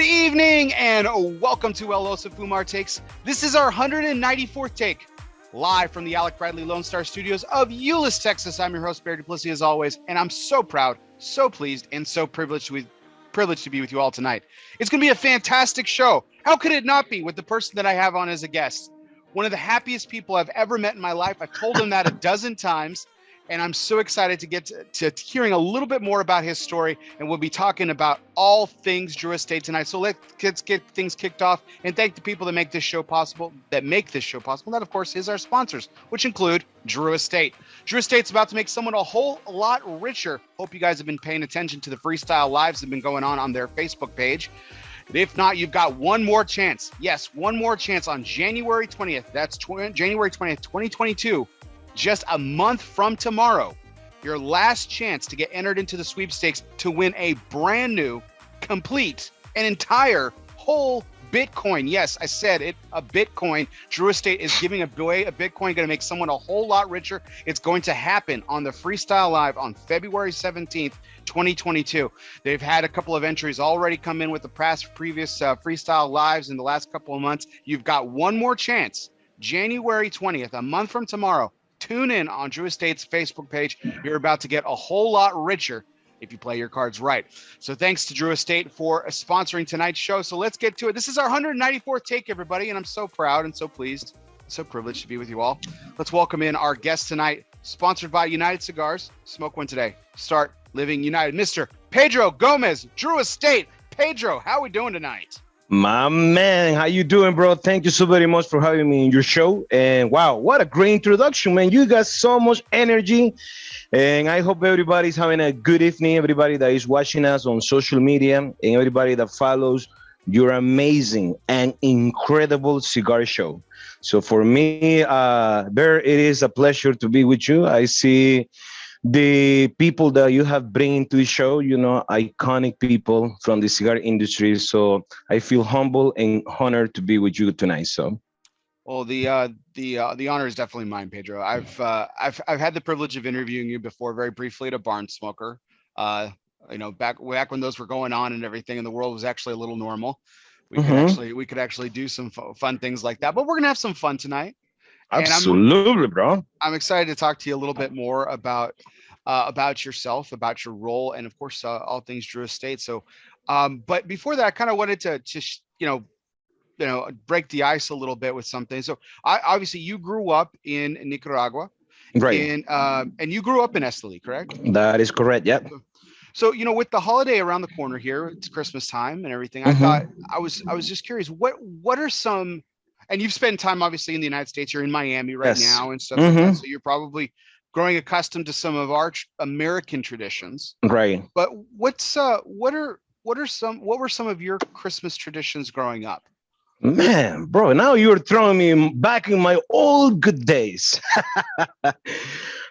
Good evening and welcome to ELOSOFUMARTAKES. This is our 194th take, live from the Alec Bradley Lone Star Studios of Euless, Texas. I'm your host, Barry Duplessis, as always, and I'm so proud, so pleased, and so privileged to be with you all tonight. It's going to be a fantastic show. How could it not be with the person that I have on as a guest? One of the happiest people I've ever met in my life. I've told him that a dozen times, and I'm so excited to get to hearing a little bit more about his story, and we'll be talking about all things Drew Estate tonight. So let's get things kicked off and thank the people that make this show possible, That, of course, is our sponsors, which include Drew Estate. Drew Estate's about to make someone a whole lot richer. Hope you guys have been paying attention to the Freestyle Lives that have been going on their Facebook page. If not, you've got one more chance. Yes, one more chance on January 20th. That's January 20th, 2022. Just a month from tomorrow, your last chance to get entered into the sweepstakes to win a brand new, complete, an entire whole Bitcoin. Yes, I said it, a Bitcoin. Drew Estate is giving away a Bitcoin, going to make someone a whole lot richer. It's going to happen on the Freestyle Live on February 17th, 2022. They've had a couple of entries already come in with the previous Freestyle Lives in the last couple of months. You've got one more chance, January 20th, a month from tomorrow. Tune in on Drew Estate's Facebook page. You're about to get a whole lot richer if you play your cards right. So thanks to Drew Estate for sponsoring tonight's show. So let's get to it. This is our 194th take, everybody, and I'm so proud and so pleased, so privileged to be with you all. Let's welcome in our guest tonight, sponsored by United Cigars. Smoke one today. Start living united. Mr. Pedro Gomez, Drew Estate. Pedro, how are we doing tonight? My man, how you doing, bro? Thank you so very much for having me in your show. And wow, what a great introduction, man. You got so much energy. And I hope everybody's having a good evening, everybody that is watching us on social media and everybody that follows your amazing and incredible cigar show. So for me, Bear, it is a pleasure to be with you. I see the people that you have bring into the show, iconic people from the cigar industry. So I feel humble and honored to be with you tonight. So, well, the honor is definitely mine, Pedro. I've had the privilege of interviewing you before, very briefly, at a Barn Smoker. Back when those were going on and everything, and the world was actually a little normal. We could actually do some fun things like that. But we're gonna have some fun tonight. Absolutely, bro. I'm excited to talk to you a little bit more about yourself, about your role, and of course, all things Drew Estate. So, but before that, I kind of wanted to just, break the ice a little bit with something. So, obviously, you grew up in Nicaragua, right? And you grew up in Esteli, correct? That is correct. Yep. So, with the holiday around the corner here, it's Christmas time and everything. I thought I was just curious. What are some, and you've spent time obviously in the United States. You're in Miami right now and stuff like that. So you're probably growing accustomed to some of our American traditions. Right. But what were some of your Christmas traditions growing up? Man, bro, now you're throwing me back in my old good days.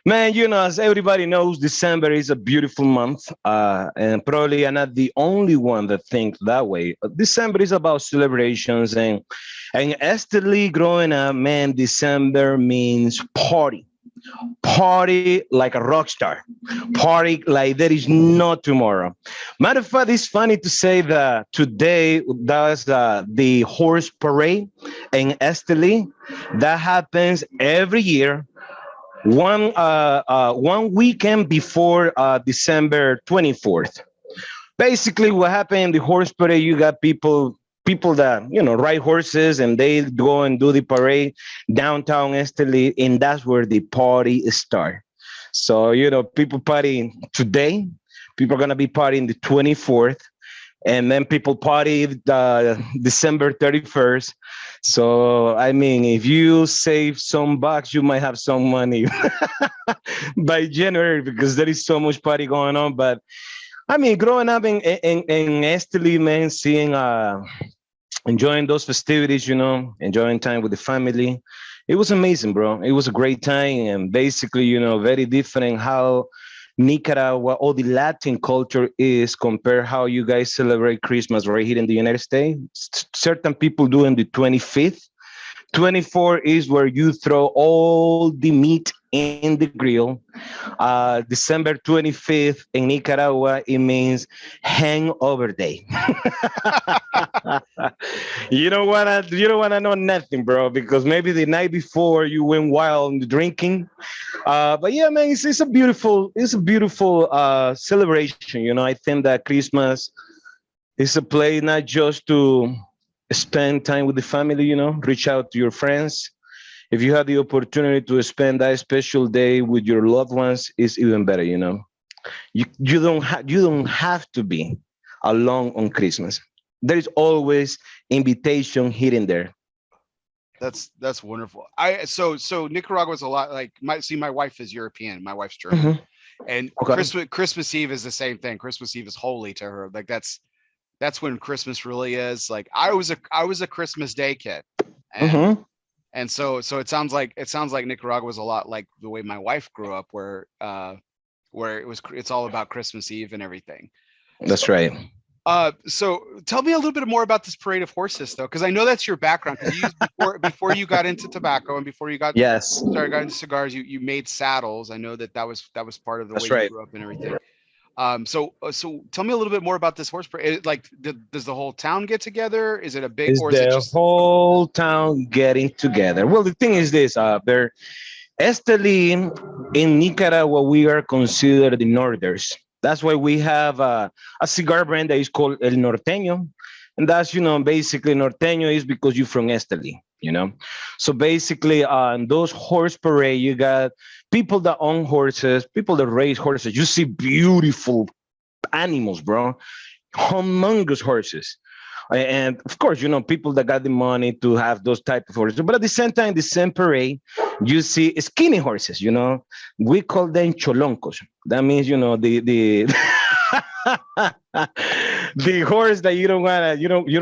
Man, as everybody knows, December is a beautiful month. And probably I'm not the only one that thinks that way. December is about celebrations. And Esteli growing up, man, December means party. Party like a rock star. Party like there is no tomorrow. Matter of fact, it's funny to say that today that's the horse parade in Esteli. That happens every year. One weekend before December 24th. Basically, what happened in the horse parade, you got people that ride horses and they go and do the parade downtown Esteli, and that's where the party starts. So people party today. People are gonna be partying the 24th, and then people party December 31st. So I mean, if you save some bucks, you might have some money by January, because there is so much party going on. But I mean, growing up in Esteli, man, seeing enjoying those festivities, enjoying time with the family. It was amazing, bro. It was a great time, and basically, very different how Nicaragua or the Latin culture is compared how you guys celebrate Christmas right here in the United States. Certain people do on the 25th. 24 is where you throw all the meat in the grill. December 25th in Nicaragua, it means hangover day. You don't wanna know nothing, bro, because maybe the night before you went wild in the drinking. But yeah, man, it's a beautiful celebration. I think that Christmas is a place not just to spend time with the family. Reach out to your friends. If you have the opportunity to spend that special day with your loved ones, it's even better. You don't have to be alone on Christmas. There is always invitation hidden there. That's wonderful. So Nicaragua is a lot like my wife is European. My wife's German. Mhm. And Okay. Christmas Eve is the same thing. Christmas Eve is holy to her. Like that's when Christmas really is. Like I was a Christmas Day kid. And Hmm. so it sounds like Nicaragua was a lot like the way my wife grew up, where it's all about Christmas Eve and everything. That's right. So tell me a little bit more about this parade of horses, though, because I know that's your background. Because you used before you got into tobacco and before you Yes, got into cigars, you made saddles. I know that was part of the way that's you right. grew up and everything. So tell me a little bit more about this horse parade. Like, does the whole town get together? Is it a big, Is or is it the just? whole town getting together? Well, the thing is this, there, Esteli in Nicaragua, we are considered the Northers. That's why we have a cigar brand that is called El Norteño. And that's, basically Norteño is because you're from Esteli. So basically, on those horse parade, you got people that own horses, people that raise horses. You see beautiful animals, bro, humongous horses. And of course, people that got the money to have those type of horses. But at the same time, the same parade, you see skinny horses. We call them choloncos. That means the the horse that you don't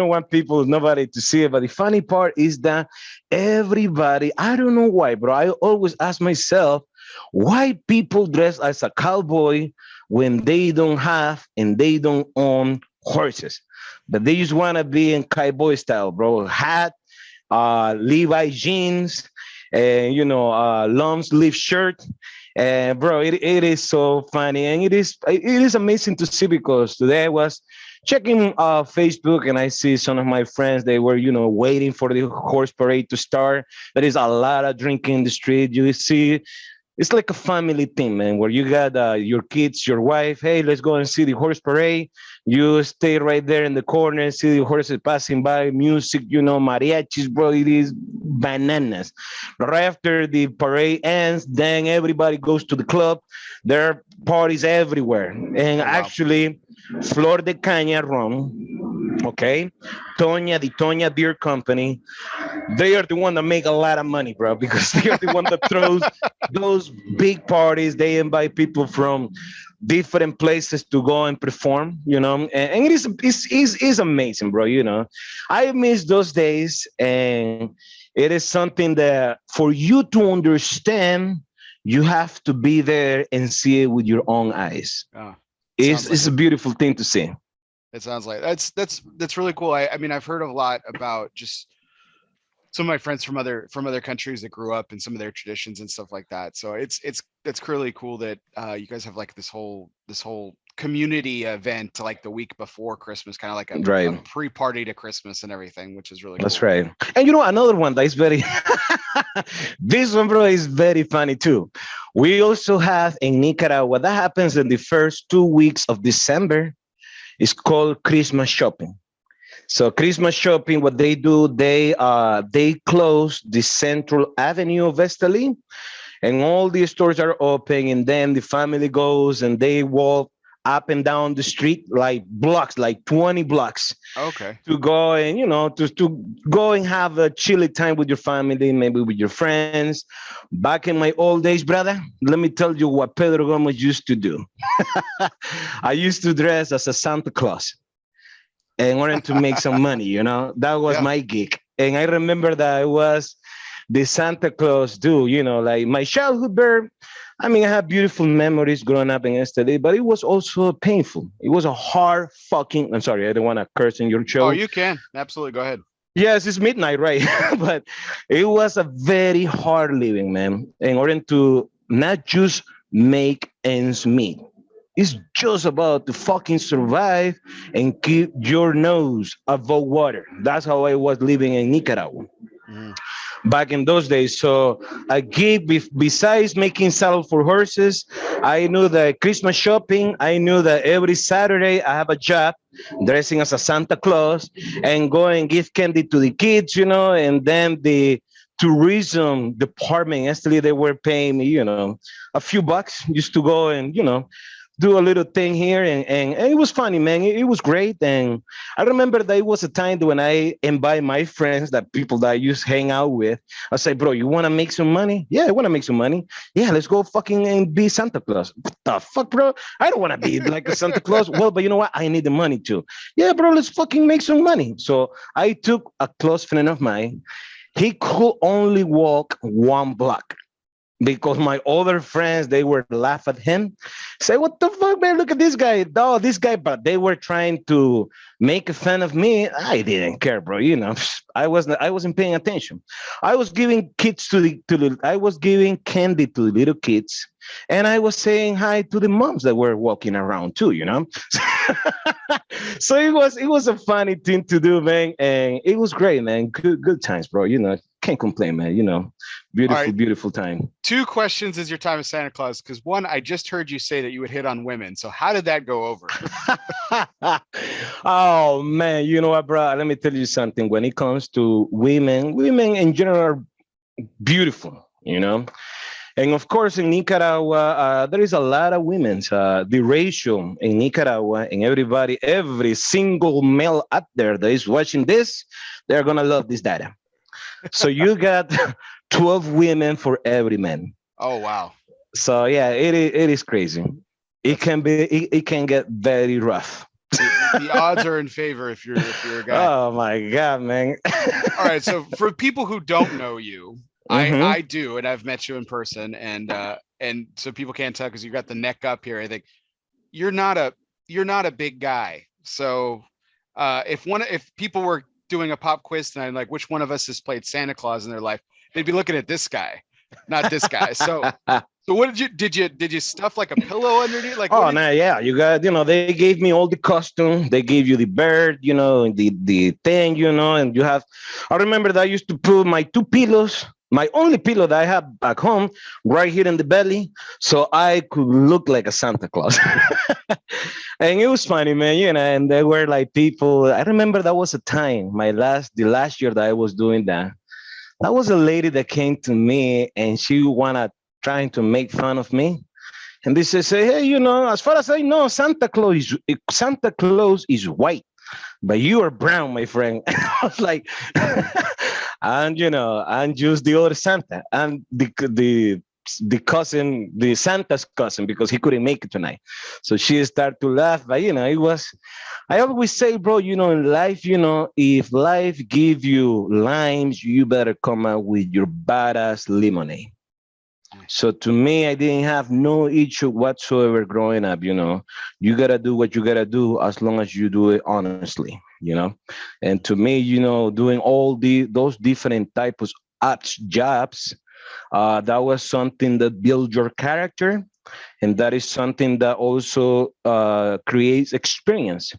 want people, nobody to see it. But the funny part is that everybody, I don't know why, bro. I always ask myself why people dress as a cowboy when they don't have and they don't own horses, but they just want to be in cowboy style, bro. Hat, Levi jeans, and long sleeve shirt. And bro, it is so funny, and it is amazing to see, because today I was checking Facebook and I see some of my friends. They were waiting for the horse parade to start. There is a lot of drinking in the street. You see, it's like a family thing, man, where you got your kids, your wife. Hey, let's go and see the horse parade. You stay right there in the corner and see the horses passing by, music, mariachis, bro. It is bananas. Right after the parade ends, then everybody goes to the club. There are parties everywhere. And Oh wow. actually, Flor de Caña rum, okay? Toña, the Toña Beer Company, they are the one that make a lot of money, bro, because they are the one that throws those big parties. They invite people from different places to go and perform, and it is amazing, bro. I miss those days, and it is something that for you to understand, you have to be there and see it with your own eyes. Oh, It's, sounds like it's a it. beautiful thing to see. It sounds like that's really cool. I mean, I've heard a lot about just some of my friends from other countries that grew up in some of their traditions and stuff like that. So it's really cool that you guys have like this whole community event like the week before Christmas, kind of like a Right. pre-party to Christmas and everything, which is really That's cool. right. And another one that is very, this one, bro, is very funny too. We also have in Nicaragua, that happens in the first 2 weeks of December. It's called Christmas shopping. So Christmas shopping, what they do, they close the central avenue of Esteli, and all the stores are open, and then the family goes and they walk up and down the street like blocks, like 20 blocks, Okay. to go and to go and have a chilly time with your family, maybe with your friends. Back in my old days, brother, let me tell you what Pedro Gomez used to do. I used to dress as a Santa Claus and wanted to make some money. That was Yeah. my gig. And I remember that I was the Santa Claus dude, like my childhood bird. I mean, I have beautiful memories growing up in yesterday, but it was also painful. It was a hard fucking, I'm sorry, I don't want to curse in your Oh, show. you can absolutely go ahead. Yes, it's midnight, right? But it was a very hard living, man. In order to not just make ends meet. It's just about to fucking survive and keep your nose above water. That's how I was living in Nicaragua Mhm. back in those days. So a gig besides making saddle for horses, I knew that Christmas shopping. I knew that every Saturday I have a job dressing as a Santa Claus and go and give candy to the kids, and then the tourism department, actually they were paying me, a few bucks just to go and, do a little thing here, and it was funny, man. It was great. And I remember that it was a time when I invite my friends, that people that I used to hang out with. I say, bro, you want to make some money? Yeah, I want to make some money. Yeah, let's go fucking and be Santa Claus. What the fuck, bro? I don't want to be like a Santa Claus. Well, but you know what? I need the money too. Yeah, bro, let's fucking make some money. So I took a close friend of mine. He could only walk 1 block because my other friends, they were laugh at him, say, what the fuck, man, look at this guy, oh, this guy. But they were trying to make a fun of me. I didn't care, bro. I wasn't paying attention. I was giving kids I was giving candy to the little kids, and I was saying hi to the moms that were walking around too. So it was a funny thing to do, man, and it was great, man. Good times, bro. Can't complain, man. All Beautiful, right. beautiful time. 2 questions as your time as Santa Claus, because one, I just heard you say that you would hit on women. So how did that go over? Oh man, you know what, bro? Let me tell you something. When it comes to women in general are beautiful, And of course, in Nicaragua, there is a lot of women. The ratio in Nicaragua, and every single male out there that is watching this, they're gonna love this data. So you got 12 women for every man. Oh, wow. So yeah, it is crazy. It That's can be it can get very rough. the odds are in favor if you're a guy. Oh my god, man. All right. So for people who don't know you, Hmm. I do, and I've met you in person, and so people can't tell because you got the neck up here. I think you're not a big guy. So if people were doing a pop quiz tonight, like which one of us has played Santa Claus in their life, they'd be looking at this guy, not this guy. So what did you stuff like a pillow underneath? Like Oh no, yeah, you got, they gave me all the costume. They gave you the bird, the thing, and you have. I remember that I used to put my 2 pillows, my only pillow that I have back home, right here in the belly, so I could look like a Santa Claus. And it was funny, man, And there were like people. I remember that was a time, the last year that I was doing that. That was a lady that came to me, and she wanna trying to make fun of me. And they say, hey, as far as I know, Santa Claus is white, but you are brown, my friend. I was like, and I'm just the other Santa, and the cousin, the Santa's cousin, because he couldn't make it tonight. So she started to laugh, but it was. I always say, bro, in life, if life give you limes, you better come out with your badass lemonade. So to me, I didn't have no issue whatsoever growing up. You gotta do what you gotta do as long as you do it honestly. And to me, doing all those different types of jobs, that was something that built your character, and that is something that also creates experience.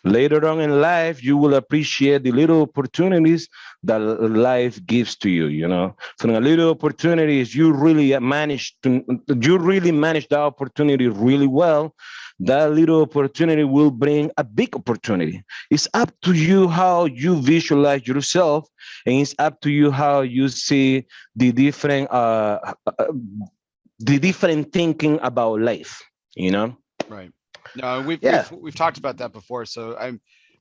Later on in life, you will appreciate the little opportunities that life gives to you. From a little opportunities, you really manage that opportunity really well. That little opportunity will bring a big opportunity. It's up to you how you visualize yourself, and it's up to you how you see the different, thinking about life. Right. No, Yeah. we've talked about that before. So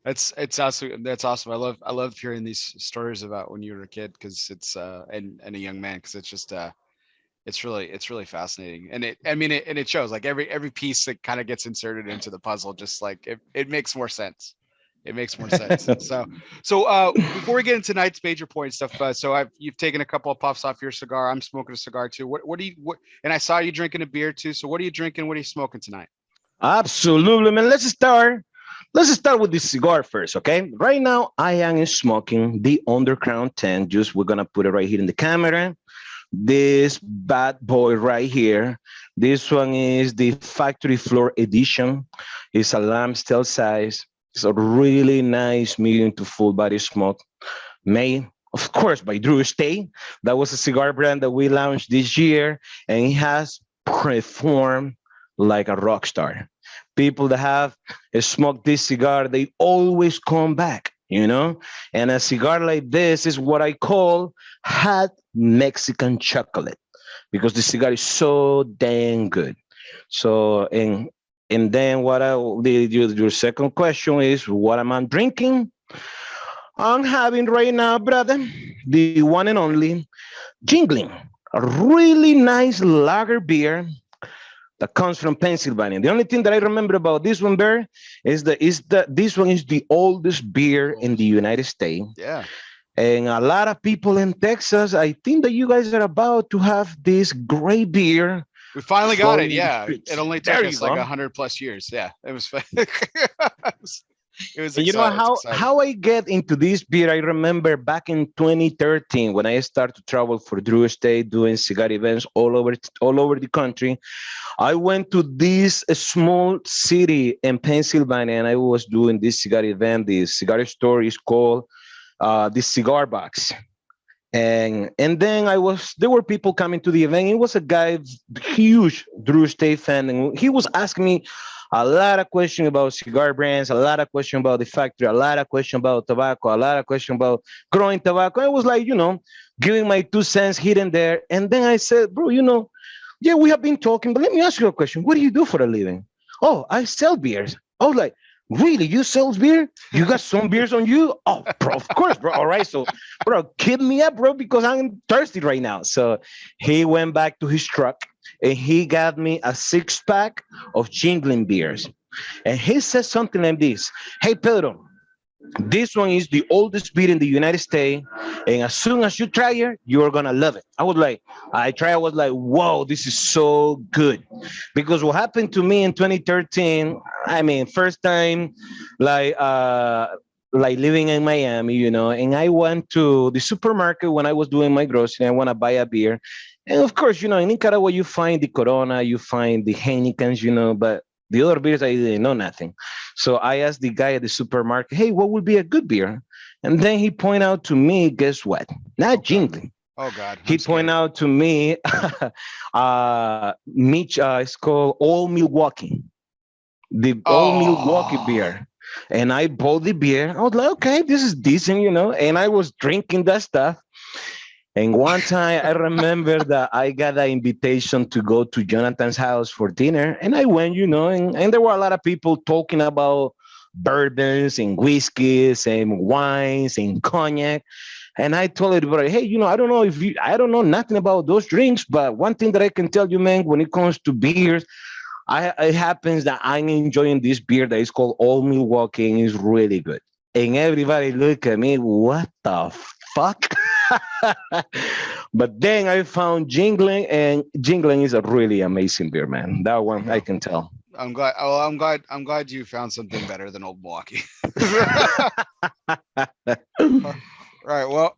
it's awesome. That's awesome. I love hearing these stories about when you were a kid, because it's and a young man, because it's just it's really fascinating. And it shows, like every piece that kind of gets inserted into the puzzle, just like it makes more sense. It makes more sense. So before we get into tonight's major point stuff, you've taken a couple of puffs off your cigar. I'm smoking a cigar too. What and I saw you drinking a beer too. So what are you drinking? What are you smoking tonight? Absolutely, man. Let's start. Let's start with the cigar first, okay? Right now, I am smoking the Undercrown 10 juice. We're gonna put it right here in the camera. this bad boy right here. This one is the factory floor edition. It's a lamb steel size. It's a really nice medium to full body smoke, made of course by Drew Estate. That was a cigar brand that we launched this year, and it has performed like a rock star. People that have smoked this cigar, they always come back, you know? And a cigar like this is what I call hot Mexican chocolate, because the cigar is so dang good. So, and then your second question is what am I drinking? I'm having right now, brother, the one and only Jingling, a really nice lager beer that comes from Pennsylvania. The only thing that I remember about this one, Bear, is that this one is the oldest beer in the United States. Yeah. And a lot of people in Texas, I think that you guys are about to have this great beer. We finally got it. flowing in the Yeah. streets. It only took There you us like go. 100+ years. Yeah. It was fun. It was And you know exciting. It's how exciting. how I get into this beer? I remember back in 2013 when I started to travel for Drew Estate doing cigar events all over the country. I went to this small city in Pennsylvania, and I was doing this cigar event. The cigar store is called the Cigar Box. And then there were people coming to the event. It was a guy, huge Drew Estate fan, and he was asking me a lot of questions about cigar brands, a lot of questions about the factory, a lot of questions about tobacco, a lot of questions about growing tobacco. I was like, giving my 2 cents here and there. And then I said, bro, yeah, we have been talking, but let me ask you a question. What do you do for a living? Oh, I sell beers. I was like, really? You sell beer? You got some beers on you? Oh, bro, of course, bro. All right. So, bro, keep me up, bro, because I'm thirsty right now. So he went back to his truck and he got me a 6-pack of jingling beers. And he said something like this: Hey, Pedro, this one is the oldest beer in the United States, and as soon as you try it, you're gonna love it. I was like, whoa, this is so good. Because what happened to me in 2013, I mean, first time, like, uh, like living in Miami, and I went to the supermarket when I was doing my grocery. I want to buy a beer, and of course, in Nicaragua, you find the Corona, you find the Heinekens, but the other beers I didn't know nothing. So I asked the guy at the supermarket, hey, what would be a good beer? And then he pointed out to me, guess what? Not jingling. Oh God. He pointed out to me, Mitch, it's called Old Milwaukee, the Old Milwaukee beer. And I bought the beer. I was like, okay, this is decent, and I was drinking that stuff. And one time I remember that I got an invitation to go to Jonathan's house for dinner. And I went, and there were a lot of people talking about bourbons and whiskeys and wines and cognac. And I told everybody, hey, I don't know nothing about those drinks, but one thing that I can tell you, man, when it comes to beers, it happens that I'm enjoying this beer that is called Old Milwaukee and is really good. And everybody look at me, what the fuck? But then I found Jingling, and Jingling is a really amazing beer, man. That one I can tell. I'm glad. Oh, I'm glad you found something better than Old Milwaukee. Right. Well,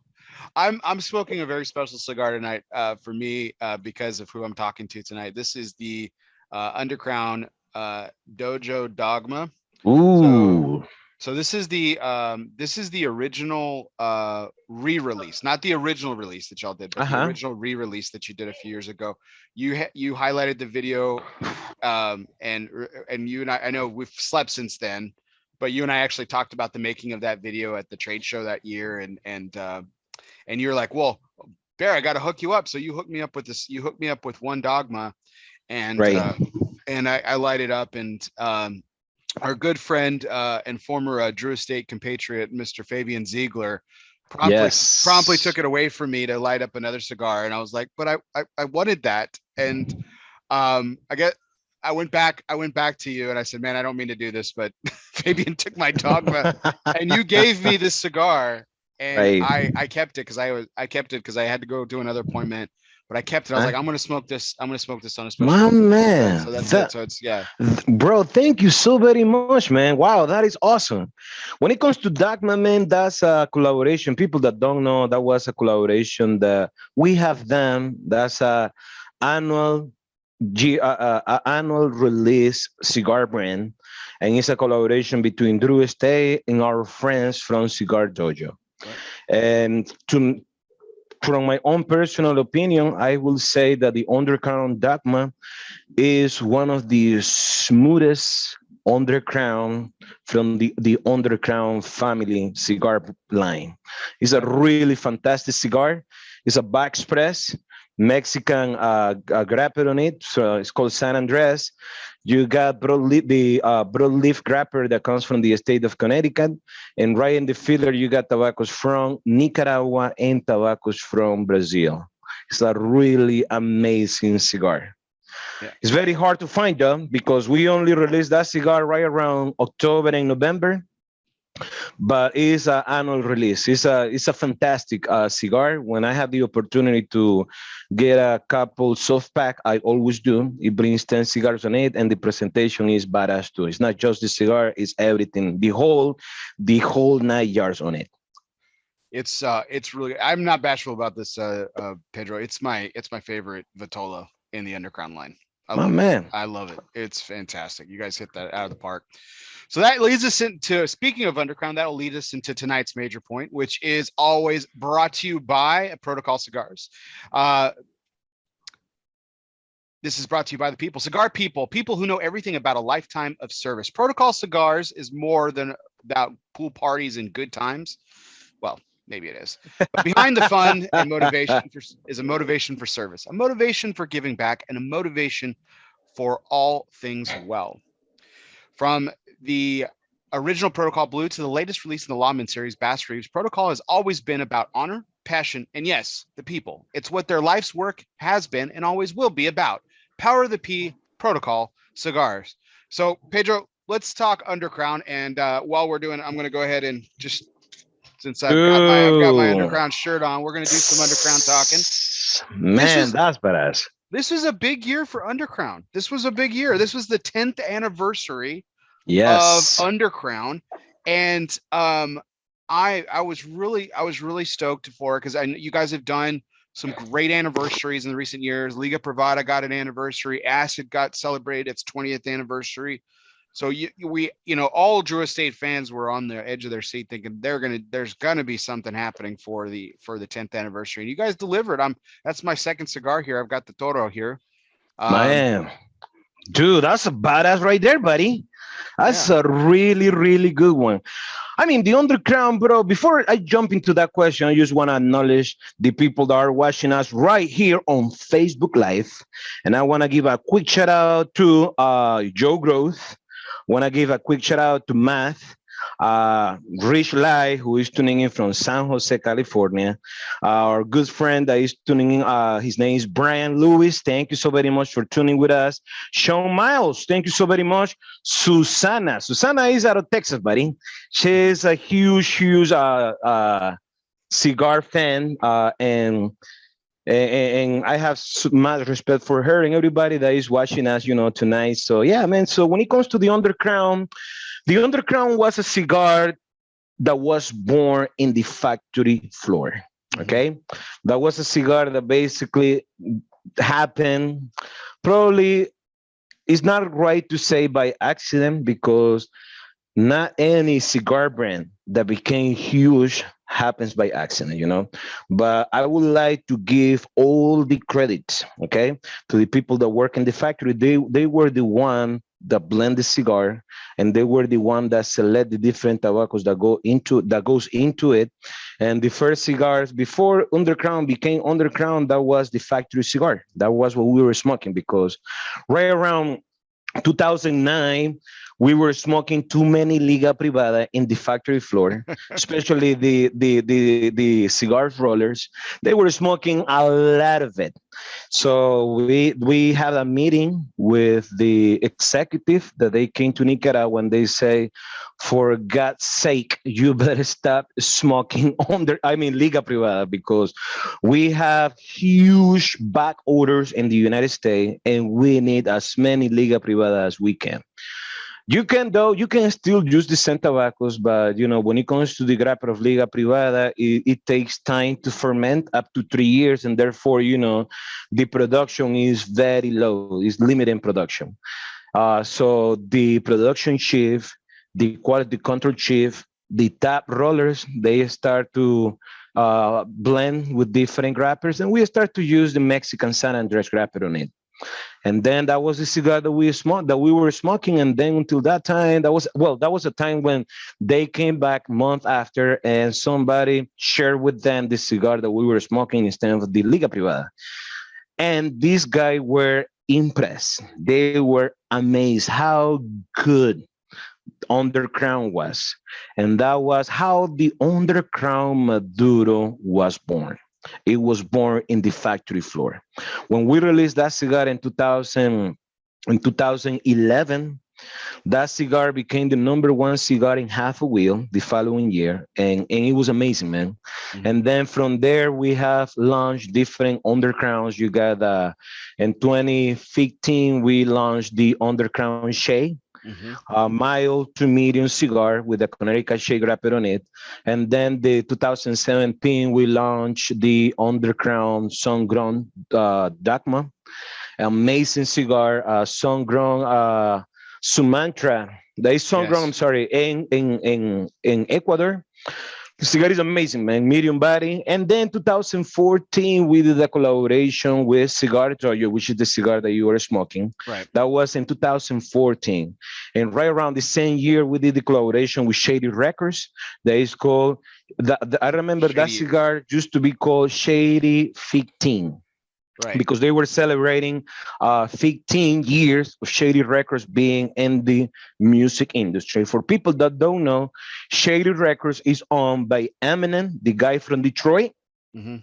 I'm smoking a very special cigar tonight for me because of who I'm talking to tonight. This is the Undercrown Dojo Dogma. Ooh. So this is the original re-release, not the original release that y'all did, but the original re-release that you did a few years ago. You highlighted the video, and you and I know we've slept since then, but you and I actually talked about the making of that video at the trade show that year, and you're like, well, Bear, I got to hook you up. So you hooked me up with this. You hooked me up with one Dogma, and I light it up, and our good friend and former Drew Estate compatriot, Mr. Fabian Ziegler, promptly took it away from me to light up another cigar. And I was like, but I wanted that. And I went back to you and I said, man, I don't mean to do this, but Fabian took my Dogma and you gave me this cigar. And I kept it because I had to go do another appointment. but I kept it. I was like, I'm gonna smoke this. I'm gonna smoke this on a special. My man, So that's it. So it's yeah. Bro, thank you so very much, man. Wow, that is awesome. When it comes to Dogma, man, that's a collaboration. People that don't know, that was a collaboration that we have done. That's a annual annual release cigar brand, and it's a collaboration between Drew Estate and our friends from Cigar Dojo. Right. And from my own personal opinion, I will say that the Undercrown Dogma is one of the smoothest Undercrown from the Undercrown family cigar line. It's a really fantastic cigar. It's a back press Mexican grapper on it. So it's called San Andres. You got the broadleaf grapper that comes from the state of Connecticut. And right in the filler, you got tobaccos from Nicaragua and tobaccos from Brazil. It's a really amazing cigar. Yeah. It's very hard to find them because we only released that cigar right around October and November, but it's an annual release. It's a fantastic cigar. When I have the opportunity to get a couple soft pack, I always do. It brings 10 cigars on it, and the presentation is badass too. It's not just the cigar; it's everything. The whole 9 yards on it. It's really. I'm not bashful about this, Pedro. It's my favorite Vitola in the Underground line. My man. I love it. It's fantastic. You guys hit that out of the park. So that leads us into, speaking of Underground, that'll lead us into tonight's major point, which is always brought to you by Protocol Cigars. This is brought to you by the people, cigar people who know everything about a lifetime of service. Protocol Cigars is more than about pool parties and good times. Well, maybe it is. But behind the fun and motivation is a motivation for service, a motivation for giving back, and a motivation for all things well. From the original Protocol Blue to the latest release in the Lawman series, Bass Reeves, Protocol has always been about honor, passion, and yes, the people. It's what their life's work has been and always will be about. Power of the P, Protocol Cigars. So, Pedro, let's talk Undercrown. And while we're doing it, I'm going to go ahead and just, since I've got my Undercrown shirt on, we're going to do some Undercrown talking. Man, that's badass. This was a big year for Undercrown. This was a big year. This was the 10th anniversary of Undercrown, and I was really stoked for it because I know you guys have done some great anniversaries in the recent years. Liga Privada got an anniversary. Acid got celebrated its 20th anniversary. So all Drew Estate fans were on the edge of their seat thinking there's gonna be something happening for the 10th anniversary. And you guys delivered. That's my second cigar here. I've got the Toro here. Man, dude, that's a badass right there, buddy. That's a really, really good one. I mean, the Undercrown, bro, before I jump into that question, I just want to acknowledge the people that are watching us right here on Facebook Live. And I want to give a quick shout out to Joe Growth. Want to give a quick shout out to Math, Rich Lai, who is tuning in from San Jose, California. Our good friend that is tuning in, his name is Brian Lewis. Thank you so very much for tuning with us. Sean Miles, thank you so very much. Susana is out of Texas, buddy. She's a huge cigar fan, and I have much respect for her and everybody that is watching us, tonight. So yeah, man. So when it comes to the Undercrown was a cigar that was born in the factory floor. Okay, that was a cigar that basically happened. Probably, it's not right to say by accident because not any cigar brand that became huge happens by accident, but I would like to give all the credit, okay, to the people that work in the factory. They were the one that blend the cigar, and they were the one that select the different tobaccos that goes into it. And the first cigars before Undercrown became Undercrown, that was the factory cigar. That was what we were smoking, because right around 2009, we were smoking too many Liga Privada in the factory floor, especially the cigar rollers. They were smoking a lot of it. So we had a meeting with the executive that they came to Nicaragua and they say, for God's sake, you better stop smoking Liga Privada, because we have huge back orders in the United States and we need as many Liga Privada as we can. You can still use the scent tobaccos, but when it comes to the grapper of Liga Privada, it takes time to ferment, up to 3 years, and therefore, the production is very low. It's limited in production. So the production chief, the quality control chief, the tap rollers, they start to blend with different grappers, and we start to use the Mexican San Andres grapper on it. And then that was the cigar that we were smoking. And then until that time, that was a time when they came back month after, and somebody shared with them the cigar that we were smoking instead of the Liga Privada. And these guys were impressed. They were amazed how good Undercrown was. And that was how the Undercrown Maduro was born. It was born in the factory floor. When we released that cigar in 2011, that cigar became the #1 cigar in half a wheel the following year, and it was amazing, man. Mm-hmm. And then from there, we have launched different Undercrowns. You got in 2015, we launched the Undercrown Shade. Mm-hmm. A mild to medium cigar with a Connecticut shade wrapper on it. And then the 2017, we launched the Undercrown Sun-Grown Dogma. Amazing cigar, sun-grown Sumatra. That is sun-grown, yes. I'm sorry, in Ecuador. The cigar is amazing, man. Medium body. And then 2014, we did a collaboration with Cigar Troyo, which is the cigar that you were smoking. Right. That was in 2014. And right around the same year, we did the collaboration with Shady Records. That is called, I remember Shady. That cigar used to be called Shady 15. Right. Because they were celebrating 15 years of Shady Records being in the music industry. For people that don't know, Shady Records is owned by Eminem, the guy from Detroit, mm-hmm.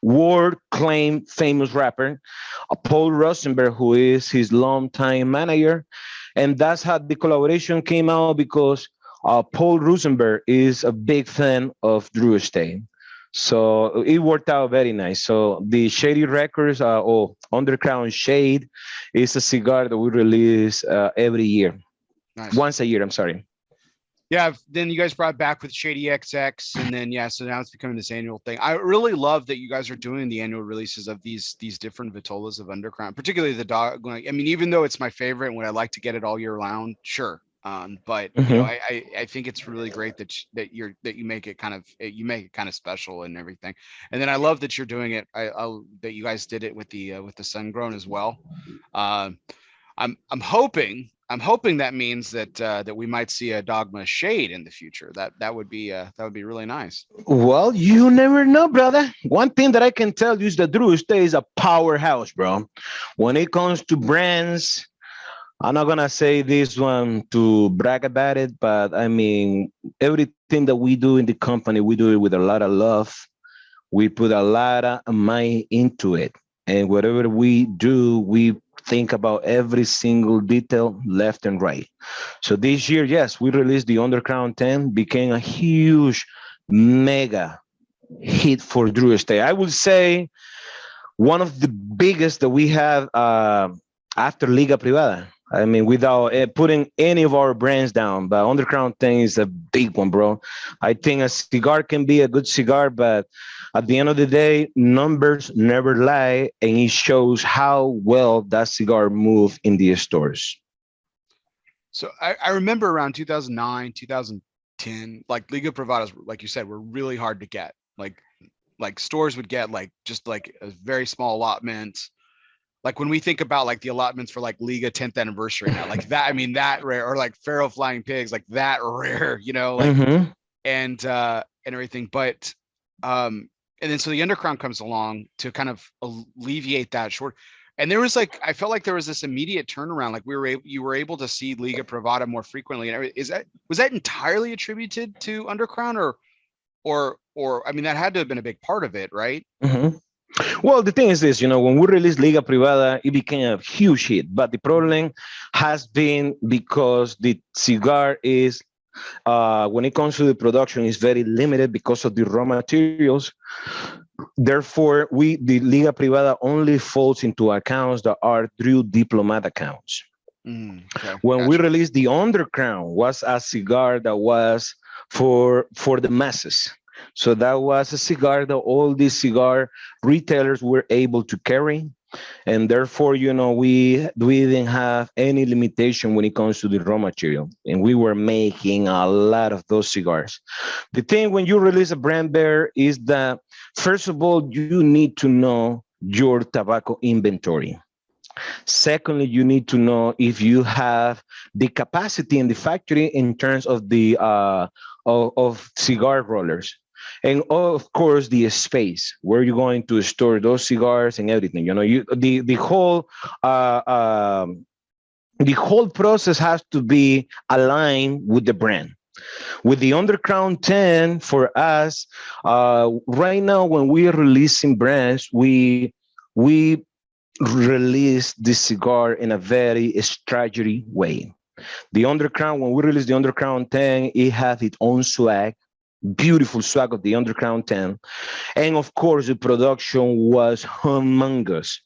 world-claimed famous rapper, Paul Rosenberg, who is his longtime manager. And that's how the collaboration came out, because Paul Rosenberg is a big fan of Drew Estate. So it worked out very nice. So the Shady Records or Undercrown Shade is a cigar that we release every year. Nice. Once a year, I'm sorry. Yeah, then you guys brought back with Shady XX, and then so now it's becoming this annual thing. I really love that you guys are doing the annual releases of these different Vitolas of Undercrown, particularly the dog. I mean, even though it's my favorite and would I like to get it all year round, sure. But mm-hmm. I think it's really great that you make it kind of special and everything. And then I love that you're doing it. That you guys did it with the sun grown as well. I'm hoping that means that we might see a Dogma Shade in the future. That would be really nice. Well, you never know, brother. One thing that I can tell you is that Drew Estate is a powerhouse, bro. When it comes to brands, I'm not gonna say this one to brag about it, but I mean, everything that we do in the company, we do it with a lot of love. We put a lot of mind into it, and whatever we do, we think about every single detail, left and right. So this year, yes, we released the Undercrown 10, became a huge, mega hit for Drew Estate. I would say one of the biggest that we have after Liga Privada. I mean, without putting any of our brands down, but Undercrown thing is a big one, bro. I think a cigar can be a good cigar, but at the end of the day, numbers never lie, and it shows how well that cigar moved in the stores. So I remember around 2009, 2010, like Liga Privadas, like you said, were really hard to get. Like stores would get just a very small allotment. Like when we think about like the allotments for like Liga 10th anniversary now, like that, I mean, that rare, or like Feral Flying Pigs, like that rare, mm-hmm. and everything. But and then so the Undercrown comes along to kind of alleviate that short. And there was like, I felt like there was this immediate turnaround. Like you were able to see Liga Privada more frequently. And was that entirely attributed to Undercrown or I mean, that had to have been a big part of it, right? Mm-hmm. Well, the thing is this, when we released Liga Privada, it became a huge hit. But the problem has been because the cigar is, when it comes to the production, is very limited because of the raw materials. Therefore, the Liga Privada only falls into accounts that are Drew diplomat accounts. Okay, When we gotcha. released the Undercrown, was a cigar that was for the masses. So that was a cigar that all these cigar retailers were able to carry, and therefore, we didn't have any limitation when it comes to the raw material, and we were making a lot of those cigars. The thing when you release a brand bear is that, first of all, you need to know your tobacco inventory. Secondly, you need to know if you have the capacity in the factory in terms of the of cigar rollers, and of course the space where you're going to store those cigars and everything. Uh, um, the whole process has to be aligned with the brand. With the Undercrown 10, for us, right now when we are releasing brands, we release the cigar in a very strategy way. The Undercrown, when we release the Undercrown 10, it has its own swag, beautiful swag of the Undercrown 10. And of course, the production was humongous.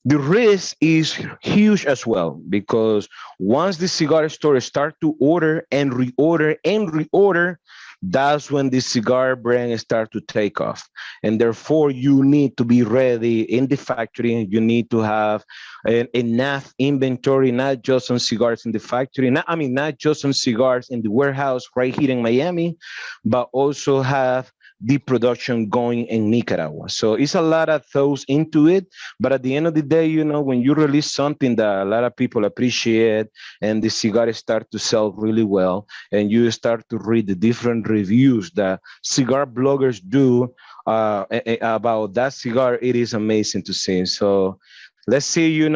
The risk is huge as well, because once the cigar stores start to order and reorder, that's when the cigar brand start to take off. And therefore, you need to be ready in the factory. You need to have enough inventory, not just on cigars in the factory, not just on cigars in the warehouse right here in Miami, but also have the production going in Nicaragua. So it's a lot of thoughts into it. But at the end of the day, when you release something that a lot of people appreciate and the cigars start to sell really well, and you start to read the different reviews that cigar bloggers do about that cigar, it is amazing to see. So let's see,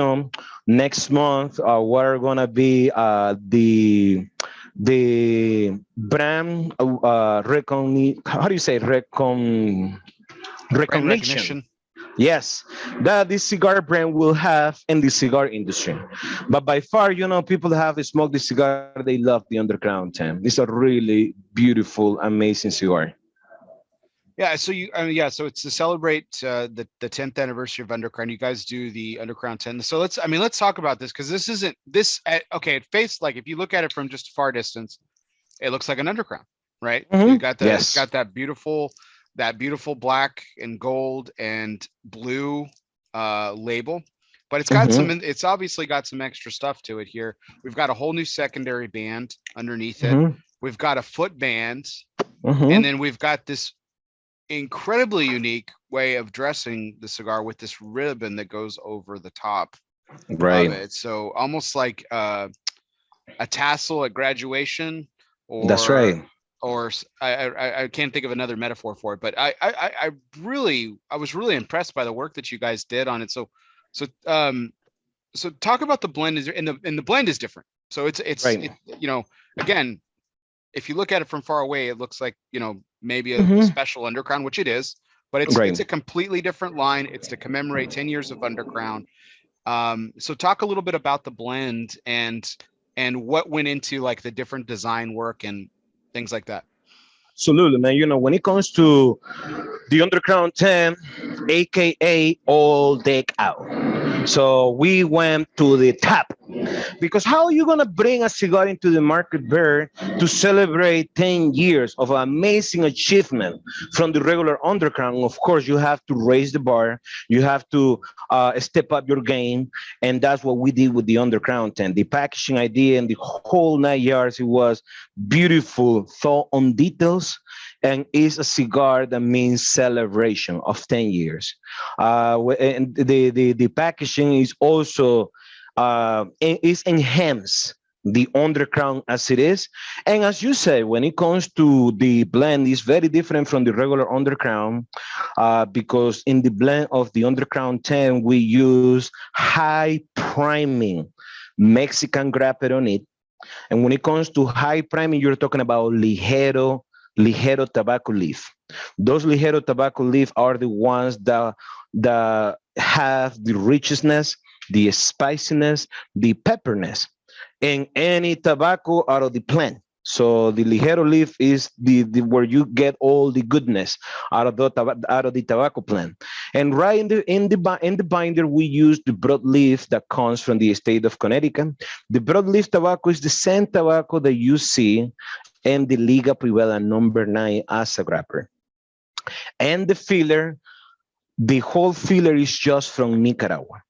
next month, what are going to be the brand how do you say Brand recognition. recognition. Yes, that this cigar brand will have in the cigar industry. But by far, people that have smoked the cigar, they love the Underground 10. It's a really beautiful, amazing cigar. Yeah, so so it's to celebrate the 10th anniversary of Undercrown. You guys do the Undercrown 10. So let's talk about this, because this isn't this okay, it faced, like, if you look at it from just a far distance, it looks like an Undercrown, right? Mm-hmm. It's Yes. got that beautiful black and gold and blue label, but Mm-hmm. it's obviously got some extra stuff to it here. We've got a whole new secondary band underneath it. Mm-hmm. We've got a foot band, and Mm-hmm. then we've got this incredibly unique way of dressing the cigar with this ribbon that goes over the top of Right. it. So almost like a tassel at graduation, That's or right. I can't think of another metaphor for it, but I was really impressed by the work that you guys did on it. So so talk about the blend. And the blend is different. So Right. again, if you look at it from far away, it looks like, maybe a Mm-hmm. special Undercrown, which it is, but it's Right. a completely different line. It's to commemorate 10 years of Undercrown. So talk a little bit about the blend and what went into, like, the different design work and things like that. Absolutely, man. When it comes to the Underground 10, aka all deck out. So we went to the top, because how are you gonna bring a cigar into the market bear to celebrate 10 years of amazing achievement from the regular Underground? Of course, you have to raise the bar, you have to step up your game, and that's what we did with the Underground 10. The packaging idea and the whole 9 yards, it was beautiful thought on details, and is a cigar that means celebration of 10 years. And the packaging is also is enhanced the Undercrown as it is. And as you say, when it comes to the blend, it's very different from the regular Undercrown because in the blend of the Undercrown 10, we use high priming Mexican grapper on it. And when it comes to high priming, you're talking about ligero tobacco leaf. Those ligero tobacco leaf are the ones that have the richness, the spiciness, the pepperness in any tobacco out of the plant. So the ligero leaf is the where you get all the goodness out of the tobacco plant. And right in the binder, we use the broadleaf that comes from the state of Connecticut. The broadleaf tobacco is the same tobacco that you see in the Liga Privada #9 as a wrapper. And the whole filler is just from Nicaragua.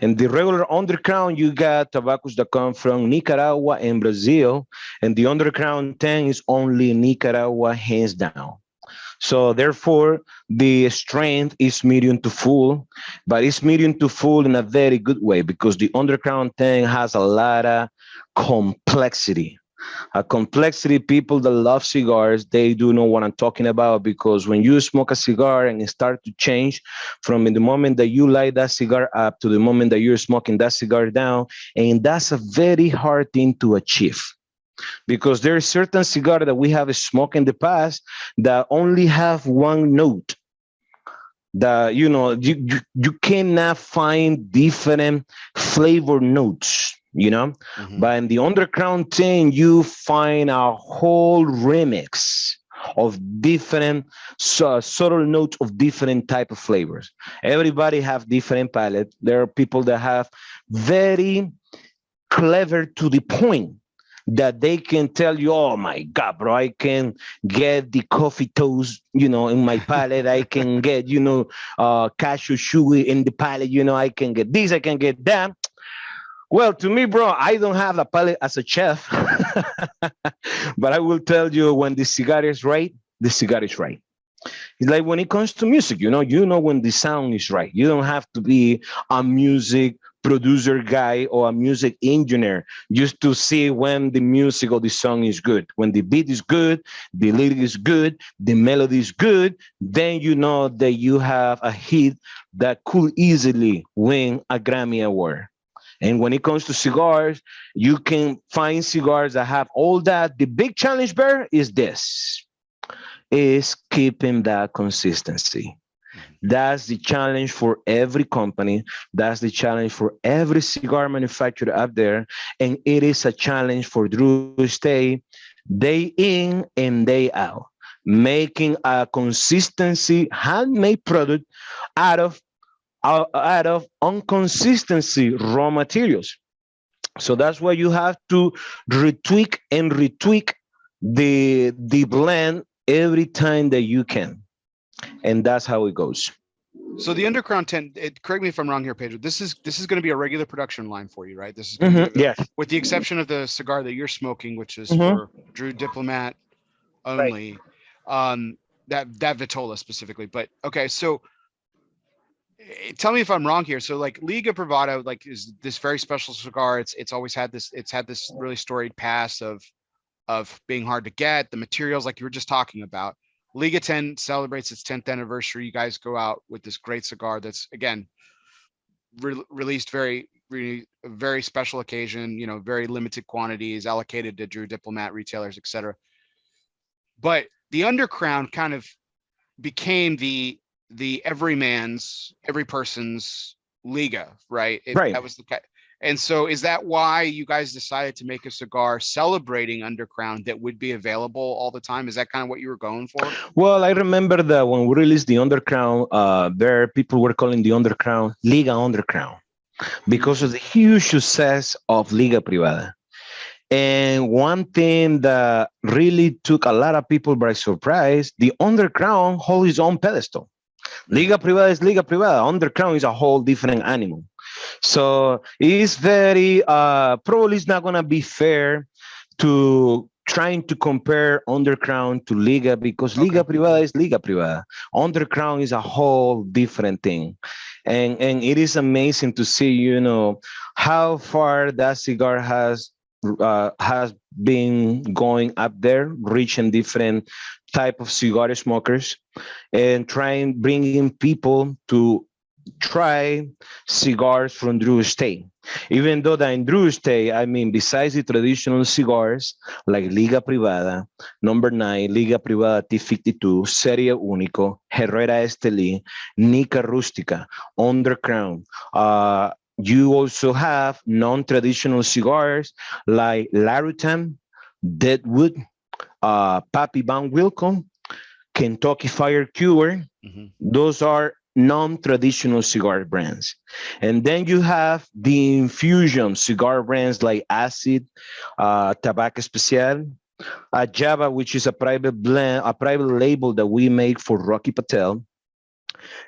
And the regular Undercrown, you got tobaccos that come from Nicaragua and Brazil, and the Undercrown 10 is only Nicaragua, hands down. So therefore, the strength is medium to full, but it's medium to full in a very good way because the Undercrown 10 has a lot of complexity. A complexity, people that love cigars, they do know what I'm talking about because when you smoke a cigar and it starts to change from the moment that you light that cigar up to the moment that you're smoking that cigar down, and that's a very hard thing to achieve because there are certain cigars that we have smoked in the past that only have one note that you cannot find different flavor notes, but in the Undercrown 10 you find a whole remix of different subtle notes of different type of flavors. Everybody have different palate. There are people that have very clever to the point that they can tell you, oh my God, bro, I can get the coffee toast, in my palate. I can get, cashew sugar in the palate. I can get this, I can get that. Well, to me, bro, I don't have a palate as a chef, but I will tell you when the cigar is right, the cigar is right. It's like when it comes to music, when the sound is right. You don't have to be a music producer guy or a music engineer just to see when the music or the song is good. When the beat is good, the lyric is good, the melody is good, then you know that you have a hit that could easily win a Grammy Award. And when it comes to cigars, you can find cigars that have all that. The big challenge, Bear, is keeping that consistency. That's the challenge for every company. That's the challenge for every cigar manufacturer out there. And it is a challenge for Drew Estate day in and day out, making a consistency handmade product out of inconsistency raw materials. So that's why you have to retweak the blend every time that you can. And that's how it goes. So the Undercrown 10, correct me if I'm wrong here, Pedro. This is going to be a regular production line for you, right? This is going to be Yes. with the exception of the cigar that you're smoking, which is Mhm. for Drew Diplomat only. That Vitola specifically. But okay, so tell me if I'm wrong here. So like Liga Privada, like is this very special cigar. It's always had this. It's had this really storied past of being hard to get. The materials, like you were just talking about. Liga 10 celebrates its 10th anniversary. You guys go out with this great cigar that's again released very special occasion. Very limited quantities allocated to Drew Diplomat retailers, etc. But the Undercrown kind of became the every person's Liga, right? Right. That was and so is that why you guys decided to make a cigar celebrating Undercrown that would be available all the time? Is that kind of what you were going for? Well, I remember that when we released the Undercrown, there people were calling the Undercrown Liga Undercrown because of the huge success of Liga Privada. And one thing that really took a lot of people by surprise, the Undercrown holds its own pedestal. Liga Privada is Liga Privada. Undercrown is a whole different animal. So it's very, probably it's not going to be fair to trying to compare Undercrown to Liga because Liga Privada is Liga Privada. Undercrown is a whole different thing. And it is amazing to see, how far that cigar has has been going up there, reaching different type of cigar smokers, and trying bringing people to try cigars from Drew Estate. Even though that in Drew Estate, I mean, besides the traditional cigars like Liga Privada, Number 9, Liga Privada T52, Serie Único, Herrera Estelí, Nica Rustica, Undercrown, you also have non-traditional cigars like Larutan, Deadwood, Pappy Van Wilcon, Kentucky Fire Cure. Mhm. Those are non-traditional cigar brands. And then you have the infusion cigar brands like Acid, Tabaco Especial, Java, which is a private blend, a private label that we make for Rocky Patel.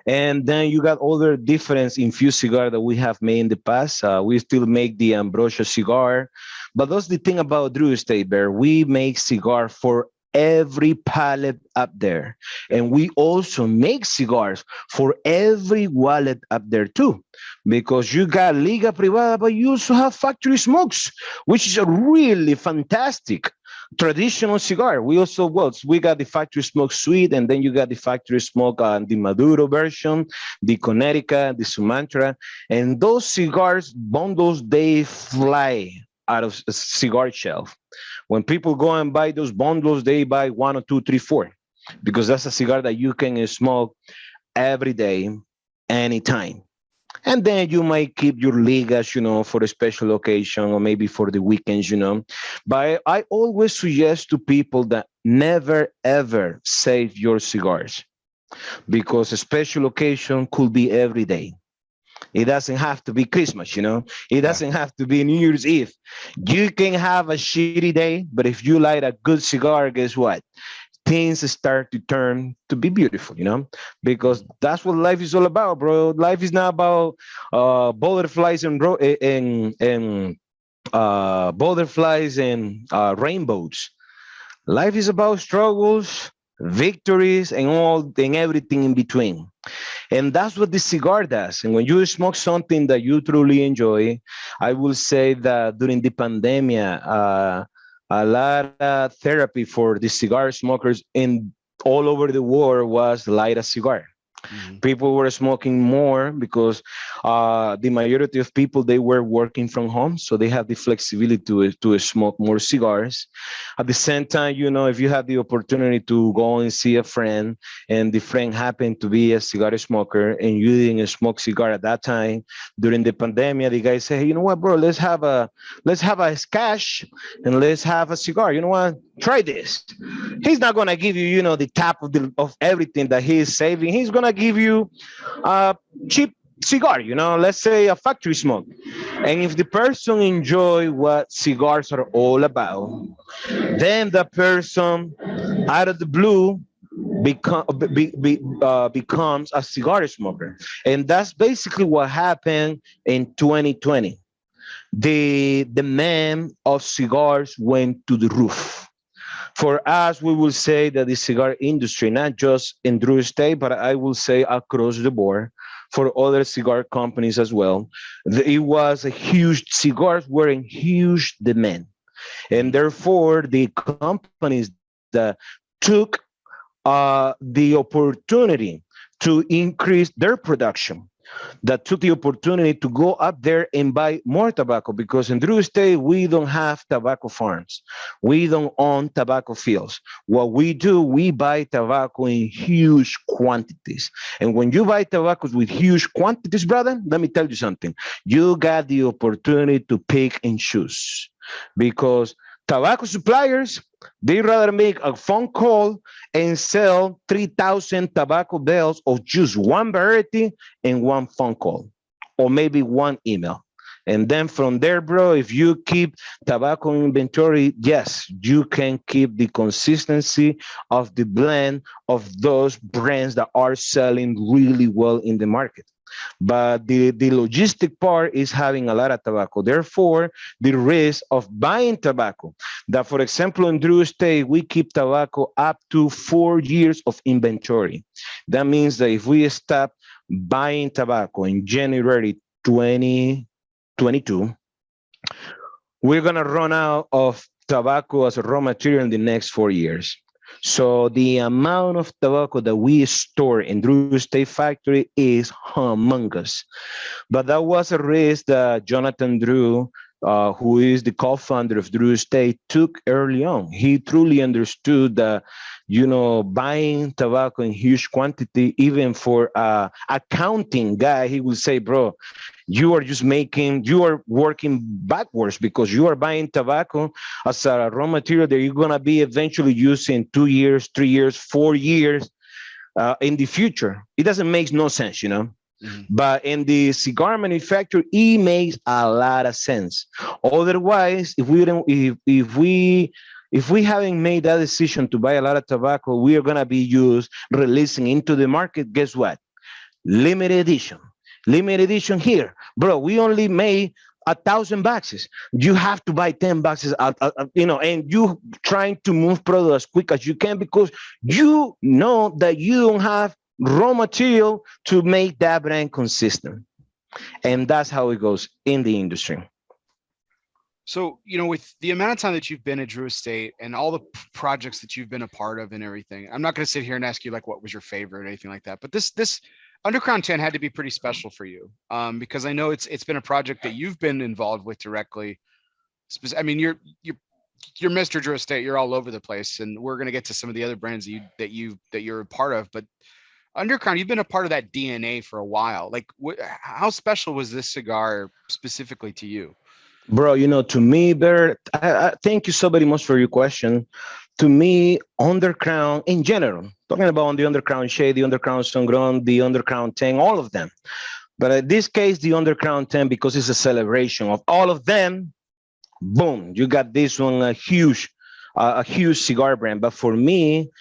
And then you got other different infused cigar that we have made in the past. We still make the Ambrosia cigar, but that's the thing about Drew Estate Bear. We make cigar for every palate up there, and we also make cigars for every wallet up there too, because you got Liga Privada, but you also have factory smokes, which is a really fantastic traditional cigar. We also, well, we got the factory smoke suite, and then you got the factory smoke, the Maduro version, the Connecticut, the Sumatra, and those cigars bundles, they fly out of a cigar shelf. When people go and buy those bundles, they buy one or two, three, four, because that's a cigar that you can smoke every day, anytime. And then you might keep your ligas, for a special occasion or maybe for the weekends. But I always suggest to people that never ever save your cigars, because a special occasion could be every day. It doesn't have to be Christmas. It Yeah. doesn't have to be New Year's Eve. You can have a shitty day, but if you light a good cigar, guess what? Things start to turn to be beautiful, because Mhm. that's what life is all about, bro. Life is not about butterflies and butterflies and rainbows. Life is about struggles, victories, and all and everything in between. And that's what the cigar does. And when you smoke something that you truly enjoy, I will say that during the pandemic, a lot of therapy for the cigar smokers in all over the world was light a cigar. Mhm. People were smoking more because the majority of people, they were working from home, so they have the flexibility to smoke more cigars. At the same time, if you have the opportunity to go and see a friend, and the friend happened to be a cigar smoker, and you didn't smoke cigar at that time during the pandemic, the guy say, hey, you know what, bro, let's have a cash and let's have a cigar. You know what, try this. He's not gonna give you, the top of everything that he is saving. He's gonna give you a cheap cigar. Let's say a factory smoke. And if the person enjoy what cigars are all about, then the person out of the blue becomes a cigar smoker. And that's basically what happened in 2020. The demand of cigars went to the roof. For us, we will say that the cigar industry, not just in Drew Estate, but I will say across the board for other cigar companies as well, it was a huge, cigars were in huge demand. And Mhm. therefore, the companies that took the opportunity to increase their production, that took the opportunity to go up there and buy more tobacco, because in Drew Estate, we don't have tobacco farms. We don't own tobacco fields. What we do, we buy tobacco in huge quantities. And when you buy tobacco with huge quantities, brother, let me tell you something. You got the opportunity to pick and choose, because tobacco suppliers, they rather make a phone call and sell 3,000 tobacco bells of just one variety in one phone call, or maybe one email. And then from there, bro, if you keep tobacco inventory, yes, you can keep the consistency of the blend of those brands that are selling really well in the market. But the logistic part is having a lot of tobacco. Therefore, the risk of buying tobacco, that, for example, in Drew Estate, we keep tobacco up to 4 years of inventory. That means that if we stop buying tobacco in January 2022, we're going to run out of tobacco as a raw material in the next 4 years. So the amount of tobacco that we store in Drew Estate factory is humongous. But that was a risk that Jonathan Drew, who is the co-founder of Drew Estate, took early on. He truly understood that, buying tobacco in huge quantity, even for accounting guy, he will say, bro, you are working backwards because you are buying tobacco as a raw material that you're going to be eventually using 2 years, 3 years, 4 years in the future. It doesn't make no sense. Mm-hmm. But in the cigar manufacturer, it makes a lot of sense. Otherwise, if we haven't made that decision to buy a lot of tobacco, we are gonna be releasing into the market. Guess what? Limited edition. Limited edition here, bro. We only made 1,000 boxes. You have to buy 10 boxes, and you trying to move product as quick as you can because you know that you don't have raw material to make that brand consistent. And that's how it goes in the industry. So, with the amount of time that you've been at Drew Estate and all the projects that you've been a part of and everything, I'm not going to sit here and ask you like what was your favorite or anything like that. But this Undercrown 10 had to be pretty special for you, because I know it's been a project that you've been involved with directly. I mean, you're Mr. Drew Estate. You're all over the place, and we're going to get to some of the other brands that you're a part of. But Undercrown, you've been a part of that DNA for a while. Like, how special was this cigar specifically to you? Bro, to me, Bert, I thank you so very much for your question. To me, Undercrown in general, talking about the Undercrown Shade, the Undercrown Sangron, the Undercrown 10, all of them. But in this case, the Undercrown 10, because it's a celebration of all of them, boom, you got this one, a huge cigar brand. But for me,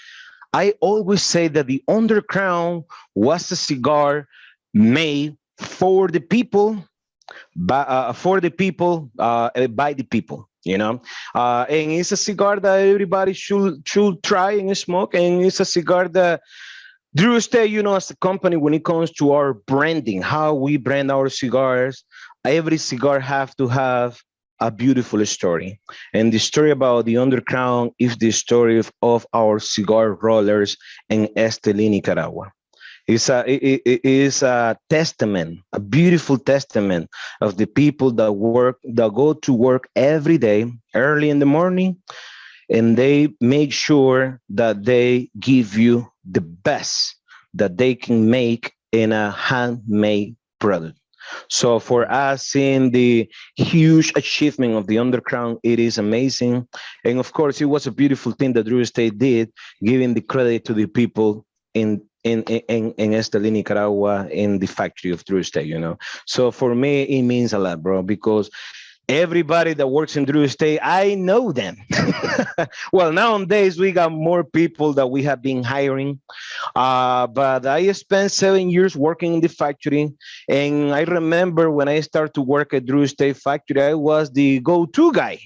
I always say that the Undercrown was a cigar made for the people, by the people, by the people. And it's a cigar that everybody should try and smoke. And it's a cigar that Drew Estate, as a company, when it comes to our branding, how we brand our cigars, every cigar have to have a beautiful story. And the story about the Undercrown is the story of our cigar rollers in Esteli, Nicaragua. It is a testament, a beautiful testament of the people that go to work every day, early in the morning, and they make sure that they give you the best that they can make in a handmade product. So for us, seeing the huge achievement of the Undercrown, it is amazing. And of course, it was a beautiful thing that Drew Estate did, giving the credit to the people in Esteli, Nicaragua, in the factory of Drew Estate. So for me, it means a lot, bro, because everybody that works in Drew Estate, I know them. Well, nowadays we got more people that we have been hiring. But I spent 7 years working in the factory. And I remember when I started to work at Drew Estate factory, I was the go-to guy.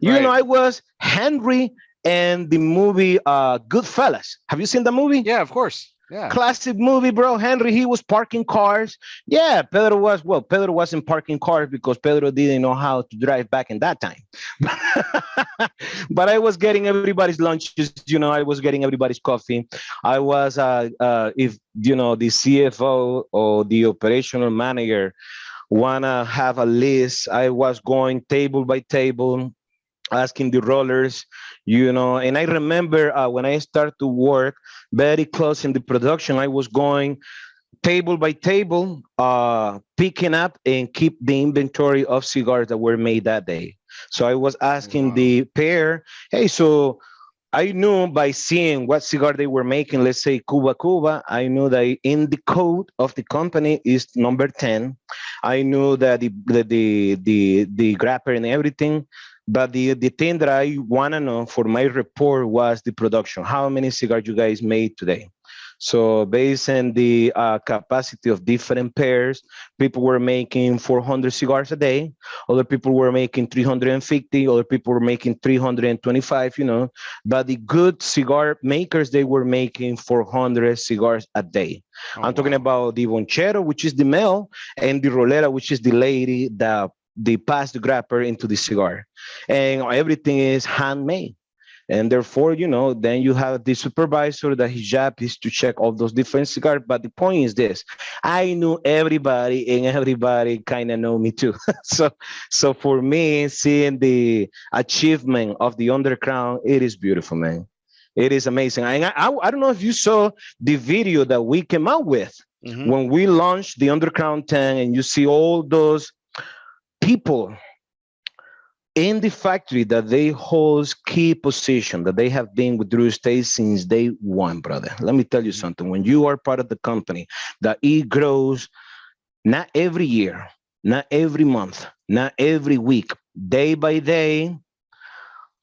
Right. I was Henry and the movie Goodfellas. Have you seen the movie? Yeah, of course. Yeah. Classic movie, bro. Henry, he was parking cars. Yeah, Pedro wasn't parking cars because Pedro didn't know how to drive back in that time. But I was getting everybody's lunches, I was getting everybody's coffee. I was, if, the CFO or the operational manager wanna have a list, I was going table by table, asking the rollers, and I remember when I started to work very close in the production, I was going table by table, picking up and keep the inventory of cigars that were made that day. So I was asking the pair, hey, so I knew by seeing what cigar they were making, let's say Cuba, I knew that in the code of the company is number 10. I knew that the grapper and everything. But the thing that I want to know for my report was the production. How many cigars you guys made today? So based on the capacity of different pairs, people were making 400 cigars a day. Other people were making 350. Other people were making 325, But the good cigar makers, they were making 400 cigars a day. I'm talking about the Bonchero, which is the male, and the Rolera, which is the lady that they pass the grapper into the cigar, and everything is handmade. And therefore, then you have the supervisor that his job is to check all those different cigars. But the point is this: I knew everybody, and everybody kind of know me too. So for me, seeing the achievement of the Undercrown, it is beautiful, man. It is amazing. And I don't know if you saw the video that we came out with when we launched the Undercrown 10, and you see all those people in the factory that they hold key position, that they have been with Drew Estate since day one, brother. Let me tell you something. When you are part of the company, that it grows not every year, not every month, not every week, day by day,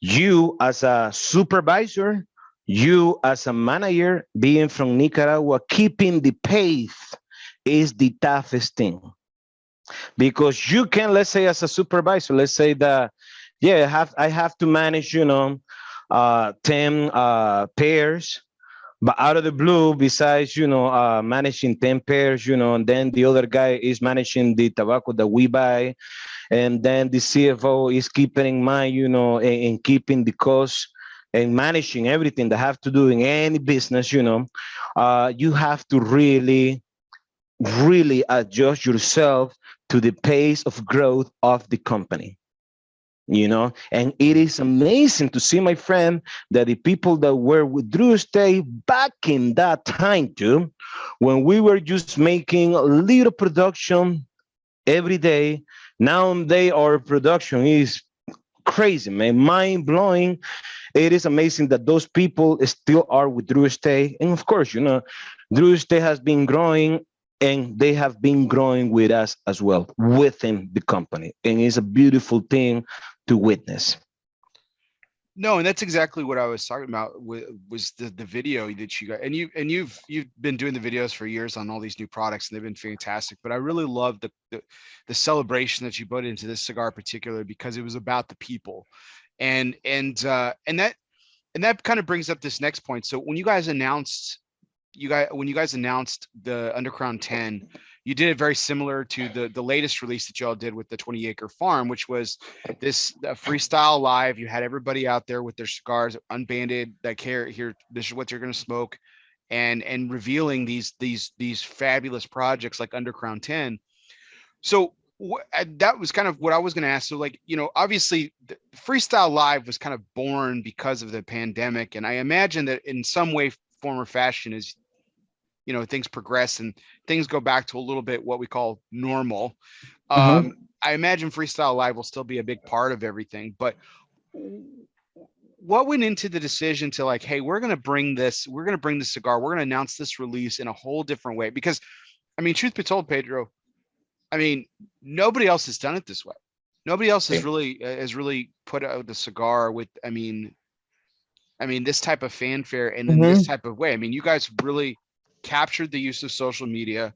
you as a supervisor, you as a manager, being from Nicaragua, keeping the pace is the toughest thing. Because you can, let's say, as a supervisor, let's say that, yeah, I have to manage, 10 pairs, but out of the blue, besides, managing 10 pairs, and then the other guy is managing the tobacco that we buy, and then the CFO is keeping in mind, and keeping the cost and managing everything that have to do in any business, you have to really adjust yourself to the pace of growth of the company. And it is amazing to see, my friend, that the people that were with Drew Estate back in that time too, when we were just making a little production every day, nowadays our production is crazy, man, mind blowing. It is amazing that those people still are with Drew Estate. And of course, Drew Estate has been growing, and they have been growing with us as well, within the company. And it's a beautiful thing to witness. No, and that's exactly what I was talking about. Was the video that you got, and you've been doing the videos for years on all these new products, and they've been fantastic. But I really love the celebration that you put into this cigar, particular, because it was about the people, and that kind of brings up this next point. So when you guys announced the Undercrown 10, you did it very similar to the latest release that y'all did with the 20-acre farm, which was this Freestyle Live. You had everybody out there with their cigars unbanded, like, here, this is what they're going to smoke, and revealing these fabulous projects like Undercrown 10. So that was kind of what I was going to ask. So, like, obviously the Freestyle Live was kind of born because of the pandemic, and I imagine that in some way, form, or fashion, is things progress and things go back to a little bit what we call normal. I imagine Freestyle Live will still be a big part of everything, but what went into the decision to, like, hey, we're going to bring the cigar, we're going to announce this release in a whole different way? Because, I mean, truth be told, Pedro, I mean, nobody else has done it this way. Nobody else has really put out the cigar with, I mean, this type of fanfare and in this type of way. I mean, you guys really captured the use of social media,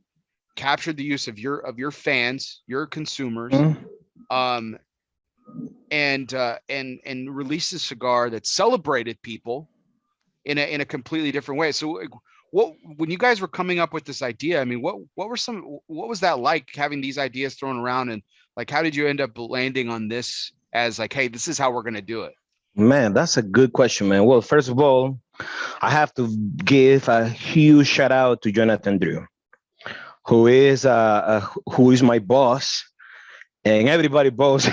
captured the use of your fans, your consumers, and released a cigar that celebrated people in a completely different way. So when you guys were coming up with this idea, I mean, what was that like, having these ideas thrown around, and, like, how did you end up landing on this as, like, hey, this is how we're going to do it? Man, that's a good question, man. Well, first of all, I have to give a huge shout out to Jonathan Drew, who is my boss, and everybody boss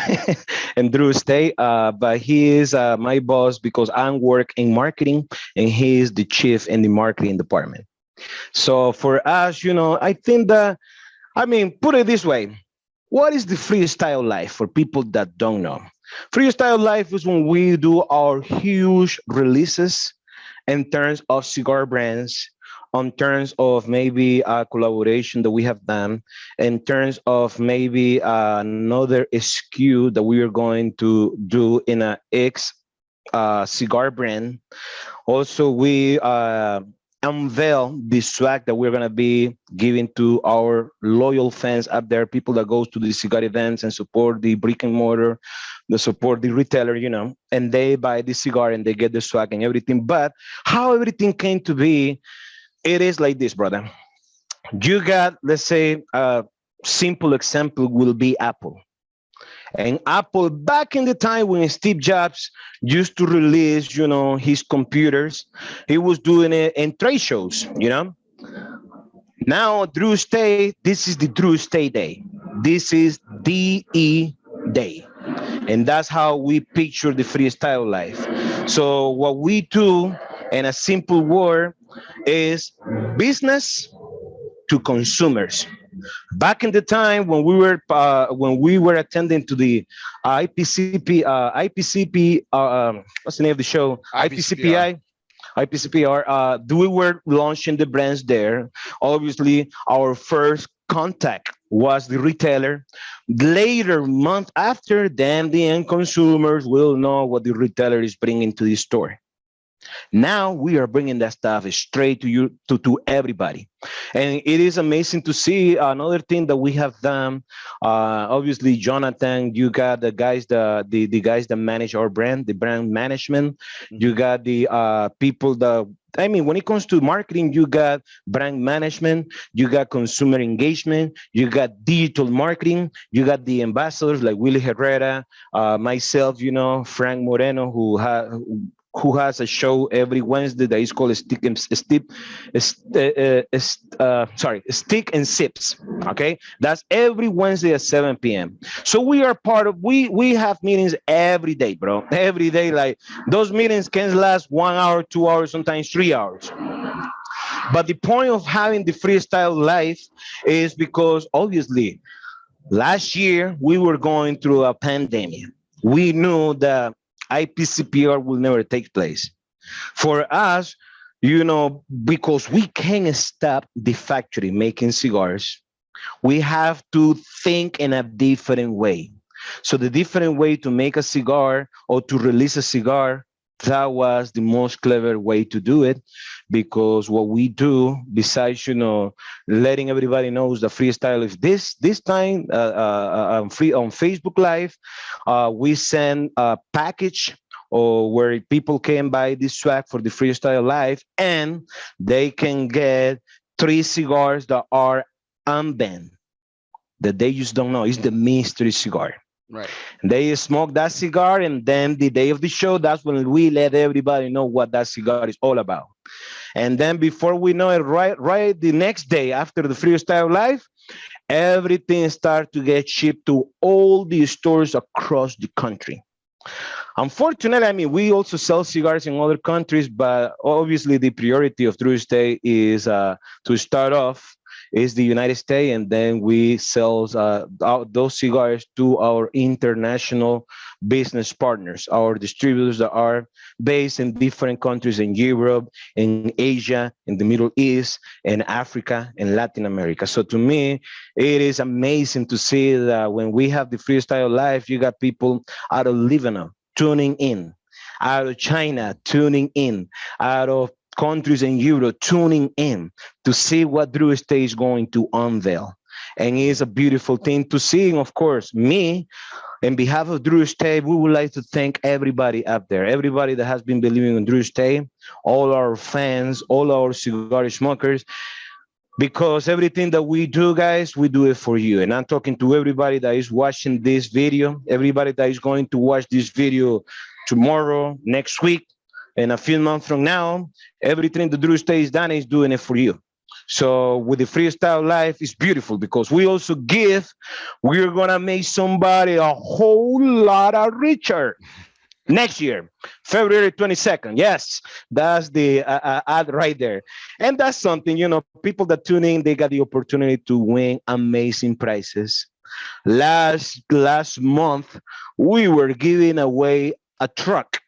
in Drew Estate. But he is my boss because I work in marketing, and he is the chief in the marketing department. So for us, I think that, I mean, put it this way: what is the Freestyle Life for people that don't know? Freestyle Life is when we do our huge releases in terms of cigar brands, on terms of maybe a collaboration that we have done, in terms of maybe another SKU that we are going to do in a X cigar brand. Also, we unveil the swag that we're going to be giving to our loyal fans up there, people that goes to the cigar events and support the brick and mortar, they support the retailer, and they buy the cigar and they get the swag and everything. But how everything came to be, it is like this, brother. You got, let's say, a simple example will be Apple. And Apple, back in the time when Steve Jobs used to release, his computers, he was doing it in trade shows, Now, Drew Estate, this is the Drew Estate Day. This is DE Day. And that's how we picture the freestyle life. So what we do in a simple word is business to consumers. Back in the time when we were attending to the IPCP, what's the name of the show? IPCPR. IPCPR. We were launching the brands there. Obviously, our first contact was the retailer. Later, month after, then the end consumers will know what the retailer is bringing to the store. Now we are bringing that stuff straight to you, to everybody, and it is amazing to see. Another thing that we have done, obviously, Jonathan, you got the guys, the guys that manage our brand, the brand management. You got the people that. I mean, when it comes to marketing, you got brand management, you got consumer engagement, you got digital marketing, you got the ambassadors like Willie Herrera, myself, Frank Moreno, who has a show every Wednesday that is called Stick and Sips. Okay, that's every Wednesday at 7 p.m. So we are part of. We have meetings every day, bro. Every day, like those meetings can last 1 hour, 2 hours, sometimes 3 hours. But the point of having the freestyle life is because obviously last year we were going through a pandemic. We knew that IPCPR will never take place. For us, because we can't stop the factory making cigars, we have to think in a different way. So the different way to make a cigar or to release a cigar, that was the most clever way to do it, because what we do, besides letting everybody knows the freestyle is this time free on Facebook Live, we send a package or where people can buy this swag for the freestyle live, and they can get 3 cigars that are unbanned that they just don't know. It's the mystery cigar. Right. They smoke that cigar, and then the day of the show, that's when we let everybody know what that cigar is all about. And then before we know it, right the next day after the freestyle live, everything starts to get shipped to all the stores across the country. Unfortunately, I mean, we also sell cigars in other countries, but obviously the priority of Drew Estate is to start off is the United States, and then we sell those cigars to our international business partners, our distributors that are based in different countries in Europe, in Asia, in the Middle East, in Africa, and Latin America. So to me, it is amazing to see that when we have the freestyle live, you got people out of Lebanon tuning in, out of China tuning in, out of countries in Europe tuning in to see what Drew Estate is going to unveil. And it's a beautiful thing to see. And of course, me, on behalf of Drew Estate, we would like to thank everybody out there, everybody that has been believing in Drew Estate, all our fans, all our cigar smokers, because everything that we do, guys, we do it for you. And I'm talking to everybody that is watching this video, everybody that is going to watch this video tomorrow, next week, and a few months from now. Everything the Drew Estate is done is doing it for you. So with the freestyle life, it's beautiful because we also give, we're going to make somebody a whole lot of richer next year, February 22nd. Yes, that's the ad right there. And that's something, people that tune in, they got the opportunity to win amazing prizes. Last month, we were giving away a truck.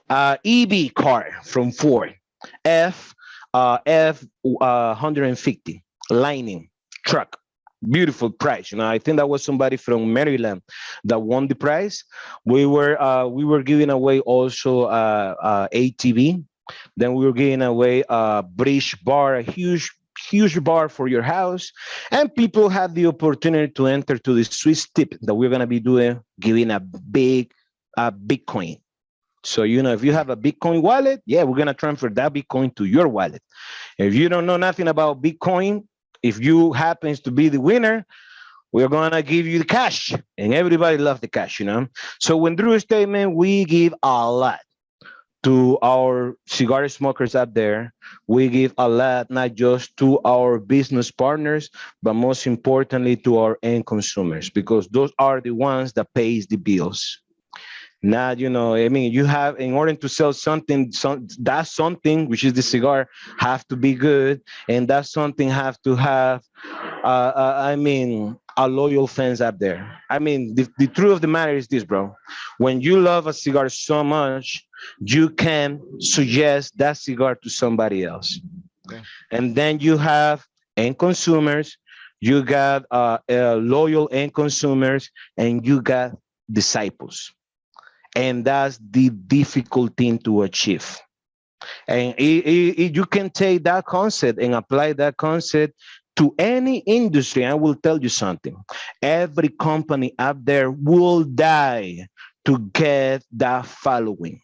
EV car from Ford, F 150 Lightning truck, beautiful prize. I think that was somebody from Maryland that won the prize. We were giving away also ATV. Then we were giving away a bridge bar, a huge bar for your house, and people had the opportunity to enter to the Swiss tip that we're gonna be doing, giving a big Bitcoin. So, if you have a Bitcoin wallet, yeah, we're going to transfer that Bitcoin to your wallet. If you don't know nothing about Bitcoin, if you happens to be the winner, we're gonna give you the cash, and everybody loves the cash, you know. So when Drew Estate, man, we give a lot to our cigar smokers out there. We give a lot, not just to our business partners, but most importantly to our end consumers, because those are the ones that pays the bills. Not, you know, I mean, you have, in order to sell something, that something, which is the cigar, have to be good, and that something have to have I mean, a loyal fans up there. I mean, the truth of the matter is this, bro. When you love a cigar so much, you can suggest that cigar to somebody else. Yeah. And then you have end consumers, you got loyal end consumers, and you got disciples. And that's the difficult thing to achieve. And you can take that concept and apply that concept to any industry. I will tell you something. Every company out there will die to get that following.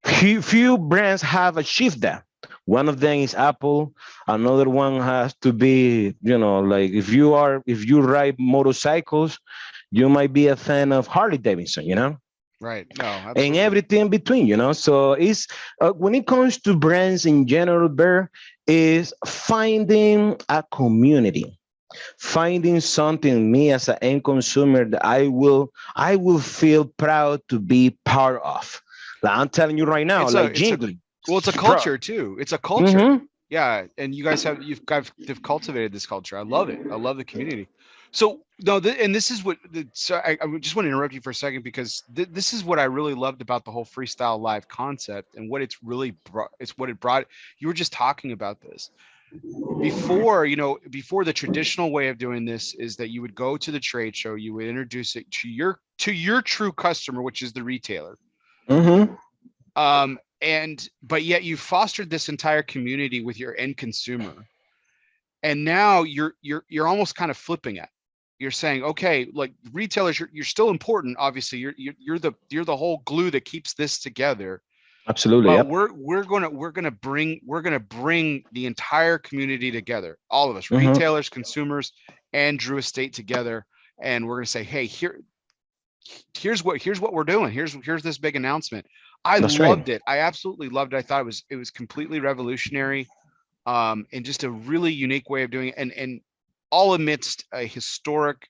Few brands have achieved that. One of them is Apple. Another one has to be, you know, like if you ride motorcycles, you might be a fan of Harley Davidson, you know, Right. No, and absolutely. everything in between, you know. So it's when it comes to brands in general, Bear, is finding a community, finding something, me as an end consumer, that I will feel proud to be part of. Like I'm telling you right now, like It's a Jingle, well, it's a bro. culture too. It's a culture. Mm-hmm. Yeah, and you guys have cultivated this culture. I love it. I love the community. So no, and this is what. So I just want to interrupt you for a second because this is what I really loved about the whole freestyle live concept and what it's really brought. It's what it brought. You were just talking about this before. You know, before the traditional way of doing this is that you would go to the trade show, you would introduce it to your true customer, which is the retailer. Mm-hmm. And but yet you fostered this entire community with your end consumer, and now you're almost kind of flipping it. You're saying, okay, like retailers, you're still important. Obviously, you're the whole glue that keeps this together. Absolutely. But Yep. we're gonna bring the entire community together, all of us, Mm-hmm. retailers, consumers, and Drew Estate together, and we're gonna say, hey, here's what we're doing. Here's this big announcement. I That's right. loved it. I absolutely loved it. I thought it was completely revolutionary, and just a really unique way of doing it, and all amidst a historic,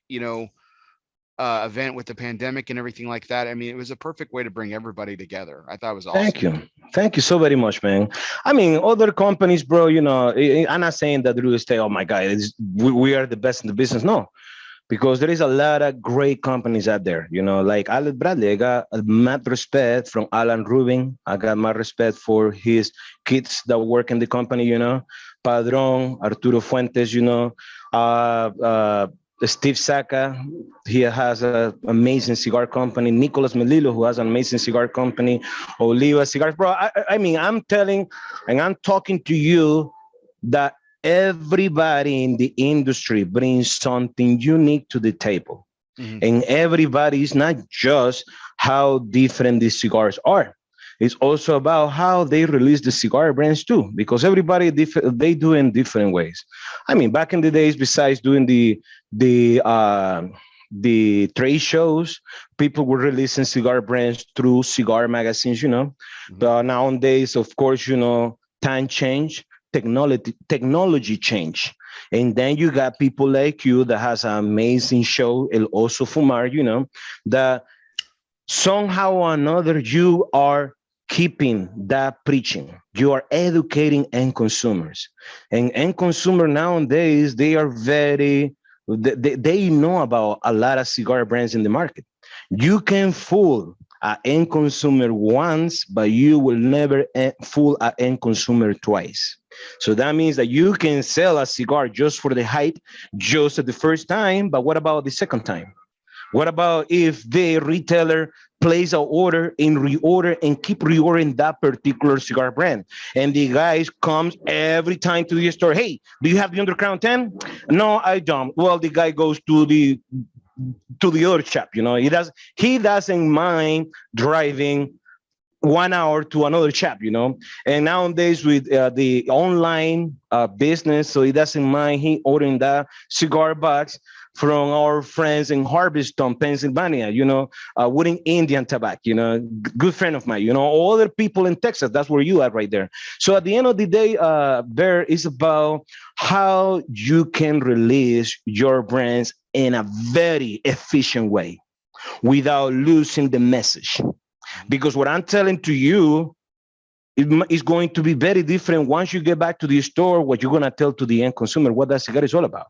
event with the pandemic and everything like that. I mean, it was a perfect way to bring everybody together. I thought it was Thank awesome. you. Thank you so very much, man. I mean, other companies, bro, you know, I'm not saying that real estate, oh my God, we are the best in the business. No, because there is a lot of great companies out there, you know, like Alex Bradley. I got mad respect from Alan Rubin. I got my respect for his kids that work in the company, you know, Padron, Arturo Fuentes, you know, uh, uh, Steve Saka. He has an amazing cigar company. Nicolas Melillo, who has an amazing cigar company. Oliva Cigars. Bro, I mean, I'm telling and I'm talking to you that everybody in the industry brings something unique to the table. Hmm. And everybody is not just how different these cigars are. It's also about how they release the cigar brands too, because everybody they do in different ways. I mean, back in the days, besides doing the the trade shows, people were releasing cigar brands through cigar magazines, you know. Hmm. But nowadays, of course, you know, time change, technology change, and then you got people like you that has an amazing show, El Oso Fumar, you know, that somehow or another you are keeping that preaching. You are educating end consumers, and end consumer nowadays they are very they know about a lot of cigar brands in the market. You can fool an end consumer once, but you will never fool an end consumer twice. So that means that you can sell a cigar just for the hype, just at the first time, but what about the second time? What about if the retailer place an order and reorder and keep reordering that particular cigar brand? And the guys comes every time to the store. Hey, do you have the Undercrown 10? No, I don't. Well, the guy goes to the other shop. You know, he doesn't mind driving 1 hour to another shop, and nowadays with the online business, so he doesn't mind he ordering that cigar box from our friends in Harveston, Pennsylvania, Wooden Indian tobacco, good friend of mine, all other people in Texas, that's where you are right there. So at the end of the day, there is about how you can release your brands in a very efficient way without losing the message. Because what I'm telling to you is going to be very different once you get back to the store, what you're going to tell to the end consumer, what that cigar is all about.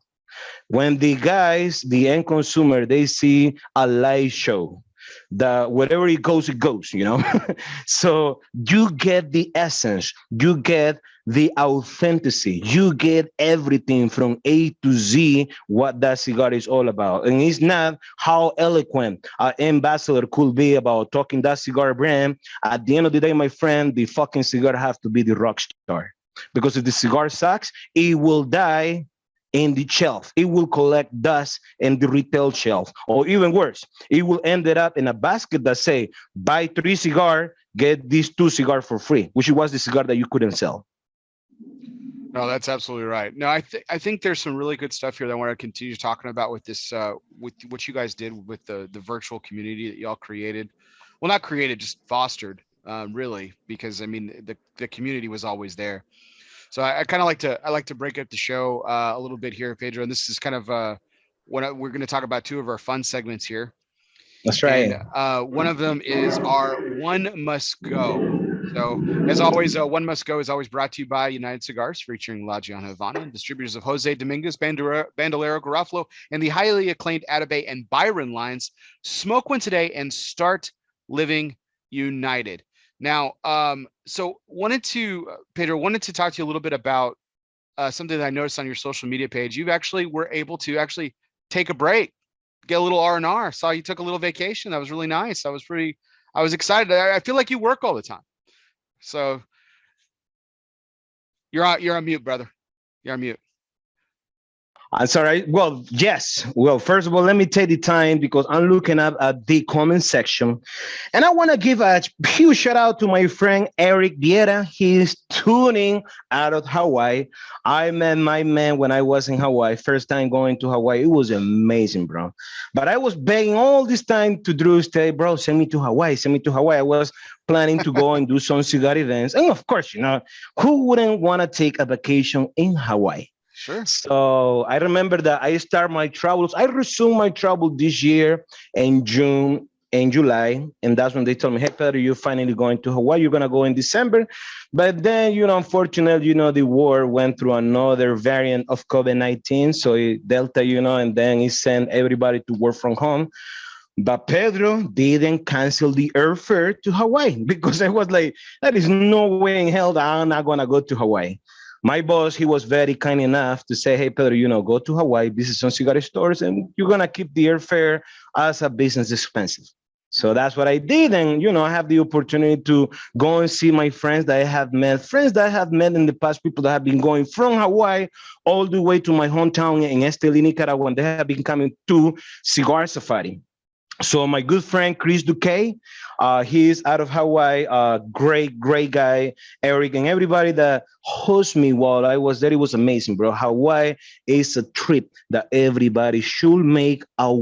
When the end consumer, they see a live show, that wherever it goes, So you get the essence, you get the authenticity, you get everything from A to Z, what that cigar is all about. And it's not how eloquent an ambassador could be about talking that cigar brand. At the end of the day, my friend, the fucking cigar have to be the rock star. Because if the cigar sucks, it will die in the shelf. It will collect dust in the retail shelf, or even worse, it will end it up in a basket that say, buy 3 cigar, get these 2 cigar for free, which was the cigar that you couldn't sell. No, that's absolutely right. No, I think there's some really good stuff here that I want to continue talking about with this, with what you guys did with the virtual community that y'all created. Well, not created, just fostered, really, because I mean the community was always there. So I kind of like to break up the show a little bit here, Pedro. And this is kind of we're going to talk about 2 of our fun segments here. That's And right. one of them is our One Must Go. So as always, One Must Go is always brought to you by United Cigars, featuring La Giana Havana, and distributors of Jose Dominguez, Bandolero, Garofalo, and the highly acclaimed Atabey and Byron lines. Smoke one today and start living united. Now, so Pedro, wanted to talk to you a little bit about something that I noticed on your social media page. You actually were able to actually take a break, get a little R&R. Saw you took a little vacation. That was really nice. I was excited. I feel like you work all the time. So you're on mute, brother. You're on mute. I'm sorry. Well, yes. Well, first of all, let me take the time because I'm looking up at the comment section. And I want to give a huge shout out to my friend Eric Vieira. He's tuning out of Hawaii. I met my man when I was in Hawaii. First time going to Hawaii. It was amazing, bro. But I was begging all this time to Drew Estate, bro, send me to Hawaii. Send me to Hawaii. I was planning to go and do some cigar events. And of course, who wouldn't want to take a vacation in Hawaii? Sure. So I remember that I start my travels. I resumed my travel this year in June and July. And that's when they told me, hey, Pedro, you're finally going to Hawaii. You're going to go in December. But then, unfortunately, the war went through another variant of COVID-19. So Delta, and then it sent everybody to work from home. But Pedro didn't cancel the airfare to Hawaii because I was like, there is no way in hell that I'm not going to go to Hawaii. My boss, he was very kind enough to say, hey, Pedro, go to Hawaii, visit some cigar stores, and you're going to keep the airfare as a business expense. So that's what I did. And, I have the opportunity to go and see my friends that I have met in the past, people that have been going from Hawaii all the way to my hometown in Esteli, Nicaragua, and they have been coming to Cigar Safari. So my good friend, Chris Duque, he's out of Hawaii, great guy, Eric, and everybody that hosted me while I was there. It was amazing, bro. Hawaii is a trip that everybody should make at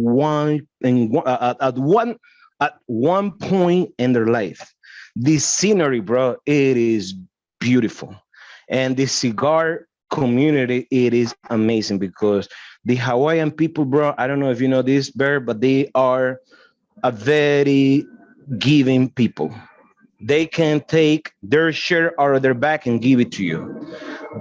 one point in their life. The scenery, bro, it is beautiful. And the cigar community, it is amazing because the Hawaiian people, bro, I don't know if you know this, Bear, but they are a very giving people. They can take their share out of their back and give it to you.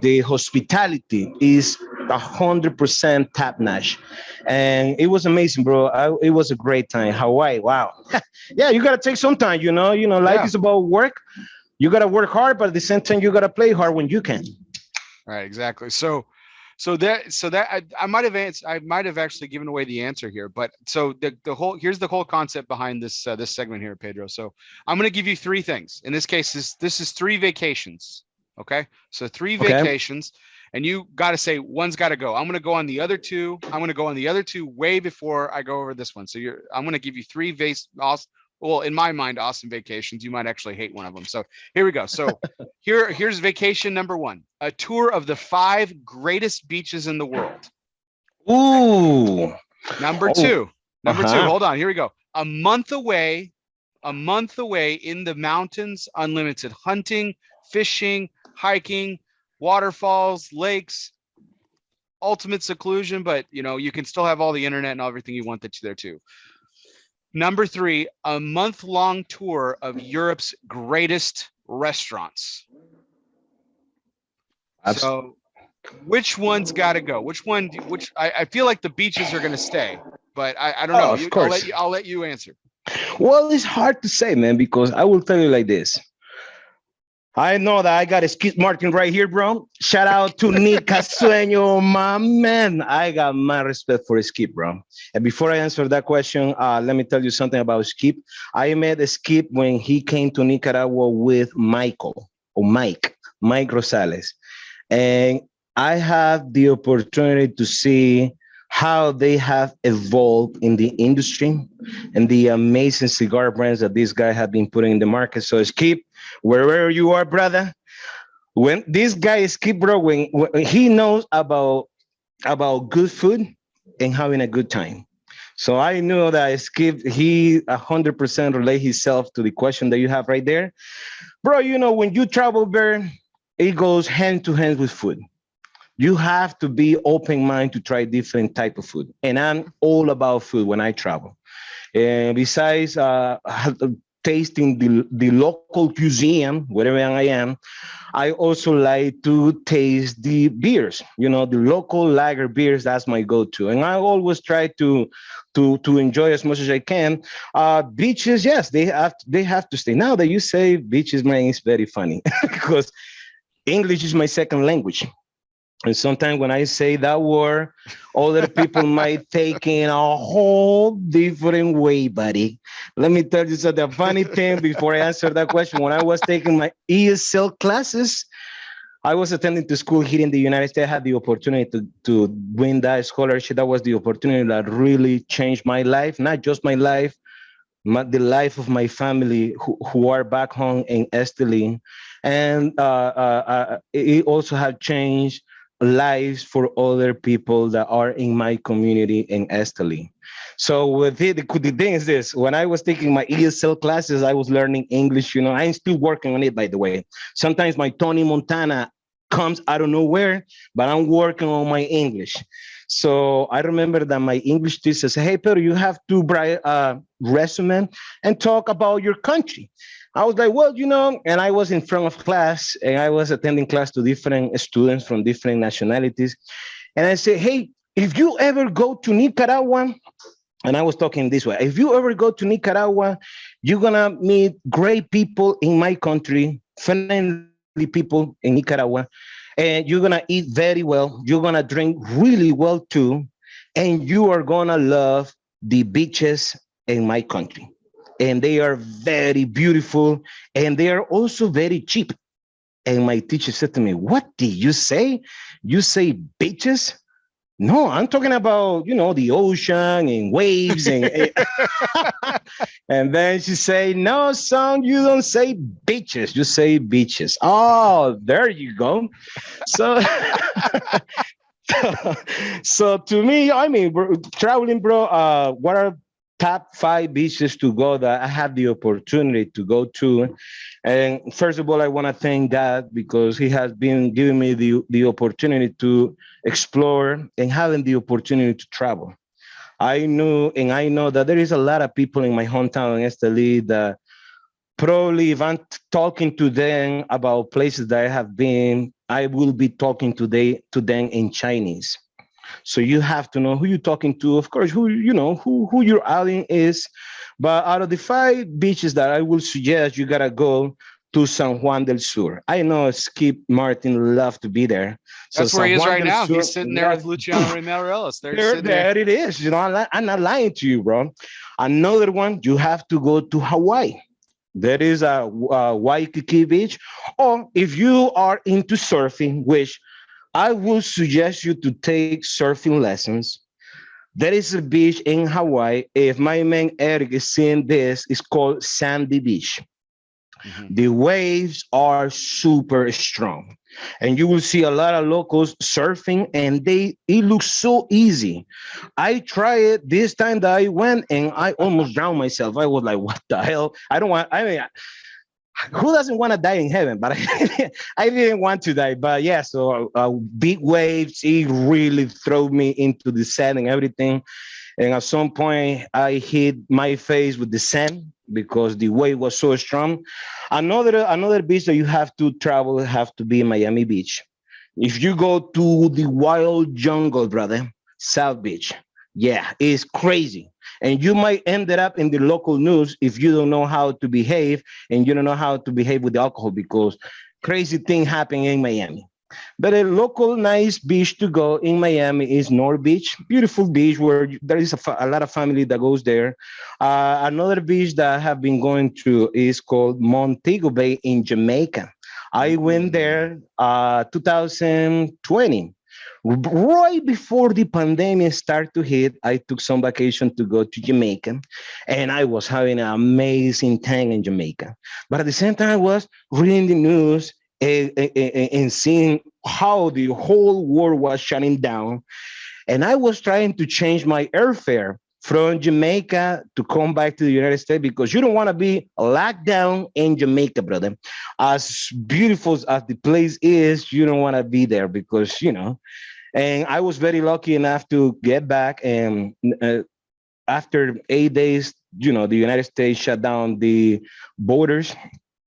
The hospitality is 100% top notch. And it was amazing, bro. It was a great time. Hawaii, wow. Yeah, you got to take some time, life is about work. You got to work hard, but at the same time, you got to play hard when you can. Right, exactly. So that I might have actually given away the answer here, but so here's the whole concept behind this segment here, Pedro. So I'm going to give you 3 things. In this case, this is 3 vacations. Okay, so 3 vacations, and you got to say one's got to go. I'm going to go on the other 2. I'm going to go on the other 2 way before I go over this one. So I'm going to give you 3 well, in my mind, awesome vacations. You might actually hate one of them. So here we go. So here's vacation number one: a tour of the 5 greatest beaches in the world. Ooh. Number Oh. two, hold on, here we go. A month away in the mountains, unlimited hunting, fishing, hiking, waterfalls, lakes, ultimate seclusion, but you can still have all the internet and everything you want that's there too. Number 3, a month-long tour of Europe's greatest restaurants. So which one's got to go? Which I feel like the beaches are going to stay, but I don't know. Of course. I'll let you answer. Well, it's hard to say, man, because I will tell you like this. I know that I got a Skip Martin right here, bro. Shout out to Nica Sueño, my man. I got my respect for Skip, bro. And before I answer that question, let me tell you something about Skip. I met Skip when he came to Nicaragua with Mike Rosales. And I have the opportunity to see how they have evolved in the industry and the amazing cigar brands that this guy have been putting in the market. So Skip, wherever you are, brother, when this guy Skip, bro, when he knows about good food and having a good time. So I know that Skip, he 100% relate himself to the question that you have right there. Bro, when you travel there, it goes hand to hand with food. You have to be open-minded to try different type of food. And I'm all about food when I travel. And besides tasting the local cuisine, wherever I am, I also like to taste the beers, the local lager beers. That's my go-to. And I always try to enjoy as much as I can. Beaches, yes, they have to stay. Now that you say beaches, man, it's very funny because English is my second language. And sometimes when I say that word, other people might take it a whole different way, buddy. Let me tell you something. The funny thing before I answer that question, when I was taking my ESL classes, I was attending to school here in the United States. I had the opportunity to win that scholarship. That was the opportunity that really changed my life, not just my life, the life of my family who are back home in Esteli. And it also had changed lives for other people that are in my community in Esteli. So with it, the thing is this: when I was taking my ESL classes, I was learning English. I'm still working on it, by the way. Sometimes my Tony Montana comes out of nowhere, but I'm working on my English. So I remember that my English teacher said, "Hey, Pedro, you have to write a resume and talk about your country." I was like, well, and I was in front of class and I was attending class to different students from different nationalities. And I said, hey, if you ever go to Nicaragua, and I was talking this way, if you ever go to Nicaragua, you're going to meet great people in my country, friendly people in Nicaragua, and you're going to eat very well. You're going to drink really well too. And you are going to love the beaches in my country. And they are very beautiful, and they are also very cheap. And my teacher said to me, what did you say? You say beaches? No, I'm talking about, the ocean and waves. And then she said, no, son, you don't say beaches. You say beaches. Oh, there you go. So, so to me, I mean, traveling, bro, what are top 5 beaches to go that I had the opportunity to go to? And first of all, I want to thank God because he has been giving me the opportunity to explore and having the opportunity to travel. I know that there is a lot of people in my hometown in Esteli that probably if I'm talking to them about places that I have been, I will be talking to them in Chinese. So you have to know who you're talking to, of course, who your audience is. But out of the 5 beaches that I will suggest, you gotta go to San Juan del Sur. I know Skip Martin love to be there. So that's where he is right now. He's sitting there with Luciano Ramirez. There it is. I'm not lying to you, bro. Another one, you have to go to Hawaii. There is a Waikiki Beach. Or if you are into surfing, which I will suggest you to take surfing lessons. There is a beach in Hawaii. If my man Eric is seeing this, it's called Sandy Beach. Mhm. The waves are super strong, and you will see a lot of locals surfing, and it looks so easy. I tried it this time that I went, and I almost drowned myself. I was like, "What the hell? I don't want. I mean, who doesn't want to die in heaven?" But I didn't want to die. But yeah, so big waves, it really threw me into the sand and everything. And at some point, I hit my face with the sand because the wave was so strong. Another beach that you have to travel have to be Miami Beach. If you go to the wild jungle, brother, South Beach, yeah, it's crazy. And you might end up in the local news if you don't know how to behave and you don't know how to behave with the alcohol because crazy thing happening in Miami. But a local nice beach to go in Miami is North Beach, beautiful beach where there is a lot of family that goes there. Another beach that I have been going to is called Montego Bay in Jamaica. I went Mm. there 2020. Right before the pandemic started to hit, I took some vacation to go to Jamaica, and I was having an amazing time in Jamaica. But at the same time, I was reading the news and seeing how the whole world was shutting down. And I was trying to change my airfare from Jamaica to come back to the United States because you don't want to be locked down in Jamaica, brother. As beautiful as the place is, you don't want to be there because, and I was very lucky enough to get back. And after 8 days, the United States shut down the borders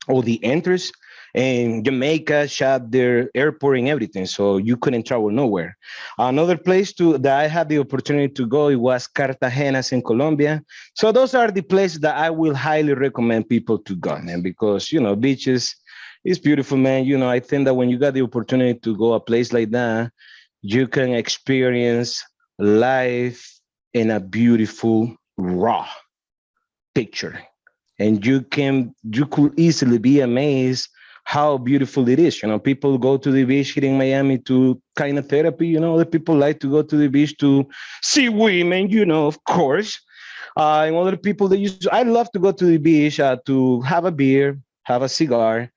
or the entries, and Jamaica shut their airport and everything, so you couldn't travel nowhere. Another place that I had the opportunity to go, it was Cartagena in Colombia. So those are the places that I will highly recommend people to go, man, Nice. because beaches is beautiful, man. I think that when you got the opportunity to go a place like that, you can experience life in a beautiful raw picture, and you could easily be amazed how beautiful it is. People go to the beach here in Miami to kind of therapy. Other people like to go to the beach to see women, of course. And other people that use, I love to go to the beach to have a beer, have a cigar,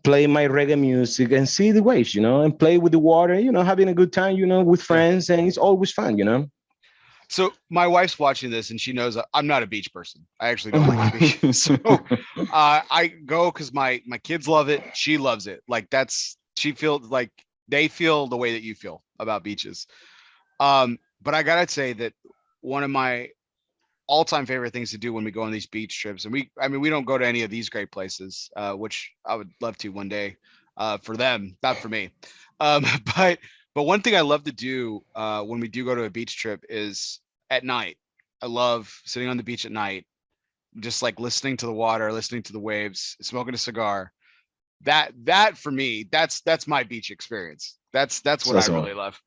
play my reggae music, and see the waves, and play with the water, having a good time, with Yeah. friends, and it's always fun. So my wife's watching this and she knows I'm not a beach person. I actually don't like the beach. So I go because my kids love it. She loves it. Like she feels like they feel the way that you feel about beaches. But I gotta say that one of my all-time favorite things to do when we go on these beach trips, and we don't go to any of these great places, which I would love to one day, for them, not for me. Um, but but one thing I love to do when we do go to a beach trip is at night. I love sitting on the beach at night, just like listening to the water, listening to the waves, smoking a cigar. That for me, that's my beach experience. That's what So I so. really love.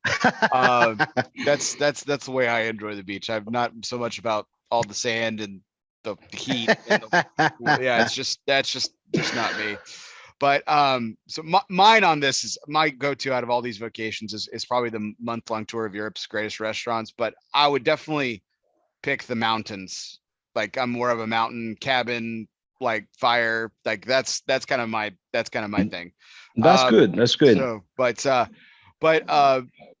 Um, that's the way I enjoy the beach. I'm not so much about all the sand and the heat and yeah, it's just that's just not me. But so mine on this is my go-to out of all these vacations is probably the month-long tour of Europe's greatest restaurants. But I would definitely pick the mountains. Like I'm more of a mountain cabin, like fire. Like that's kind of my thing. That's Um, good. That's good. so, but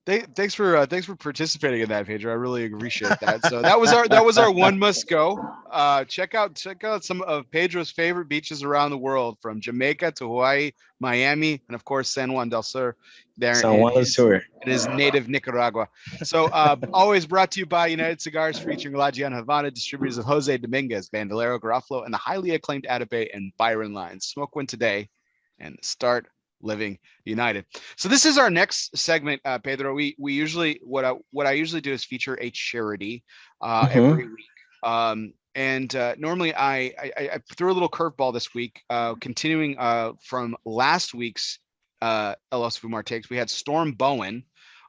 thanks for participating in that, Pedro. I really appreciate that. So that was our one must go. Check out some of Pedro's favorite beaches around the world, from Jamaica to Hawaii, Miami, and of course San Juan del Sur, there San Juan del Sur. in his native Nicaragua. So always brought to you by United Cigars, featuring La Giana Havana, distributors of Jose Dominguez, Bandolero, Garofalo, and the highly acclaimed Atape and Byron lines. Smoke one today and start living united. So this is our next segment, Pedro. We usually what I usually do is feature a charity every week. And normally I threw a little curveball this week, continuing from last week's ELOSOFUMARTAKES. We had Storm Bowen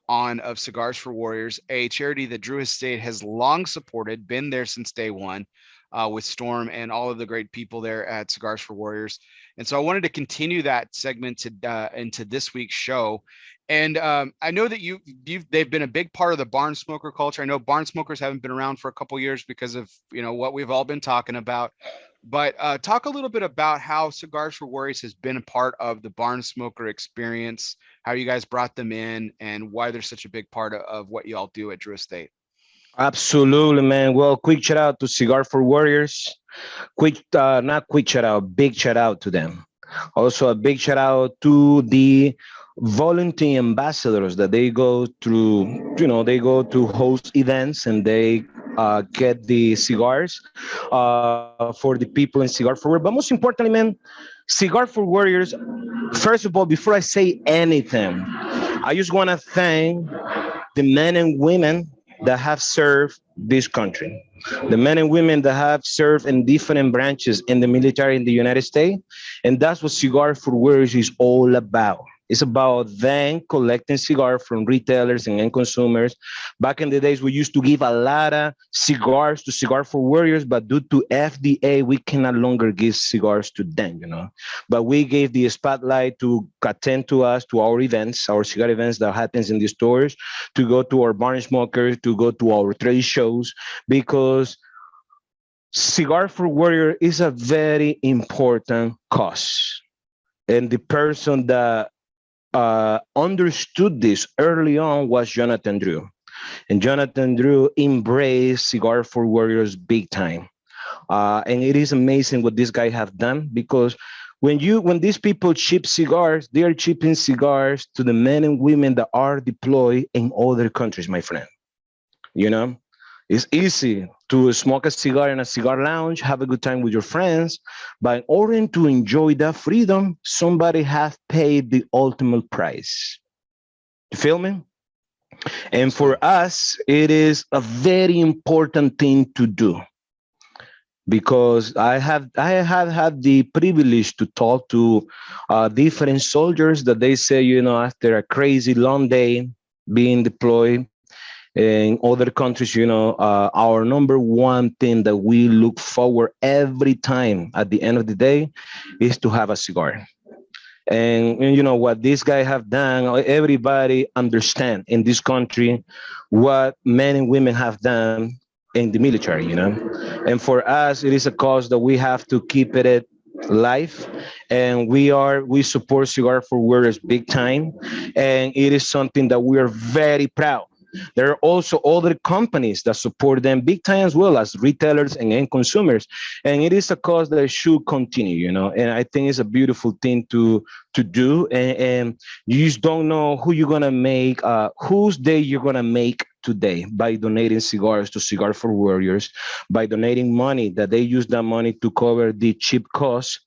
on of Cigars for Warriors, a charity that Drew Estate has long supported, been there since day one. with Storm and all of the great people there at Cigars for Warriors. And so I wanted to continue that segment into this week's show. And I know that they've been a big part of the barn smoker culture. I know barn smokers haven't been around for a couple years because of what we've all been talking about. But talk a little bit about how Cigars for Warriors has been a part of the barn smoker experience, how you guys brought them in, and why they're such a big part of what y'all do at Drew Estate. Absolutely, man. Well, quick shout out to Cigar for Warriors. Not quick shout out, big shout out to them. Also, a big shout out to the volunteer ambassadors that they go through. They go to host events and they get the cigars for the people in Cigar for Warriors. But most importantly, man, Cigar for Warriors. First of all, before I say anything, I just want to thank the men and women that have served this country, the men and women that have served in different branches in the military in the United States. And that's what Cigar for Warriors is all about. It's about them collecting cigars from retailers and end consumers. Back in the days, we used to give a lot of cigars to Cigar for Warriors, but due to FDA, we can no longer give cigars to them. But we gave the spotlight to attend to us, to our events, our cigar events that happens in the stores, to go to our barn smokers, to go to our trade shows, because Cigar for Warrior is a very important cause. And the person that understood this early on was Jonathan Drew. And Jonathan Drew embraced Cigar for Warriors big time. And it is amazing what this guy have done, because when these people ship cigars, they are shipping cigars to the men and women that are deployed in other countries, my friend. You know, it's easy to smoke a cigar in a cigar lounge, have a good time with your friends, but in order to enjoy that freedom, somebody have paid the ultimate price. You feel me? And for us, it is a very important thing to do, because I have had the privilege to talk to different soldiers that they say, after a crazy long day being deployed in other countries, our number one thing that we look forward every time at the end of the day is to have a cigar. And you know what this guy have done, everybody understand in this country what men and women have done in the military. And for us, it is a cause that we have to keep it life, and we support Cigar for Warriors big time, and it is something that we are very proud. There are also other companies that support them big time, as well as retailers and end consumers. And it is a cause that should continue. And I think it's a beautiful thing to do. And you just don't know who you're gonna make, whose day you're gonna make today by donating cigars to Cigar for Warriors, by donating money that they use that money to cover the cheap costs.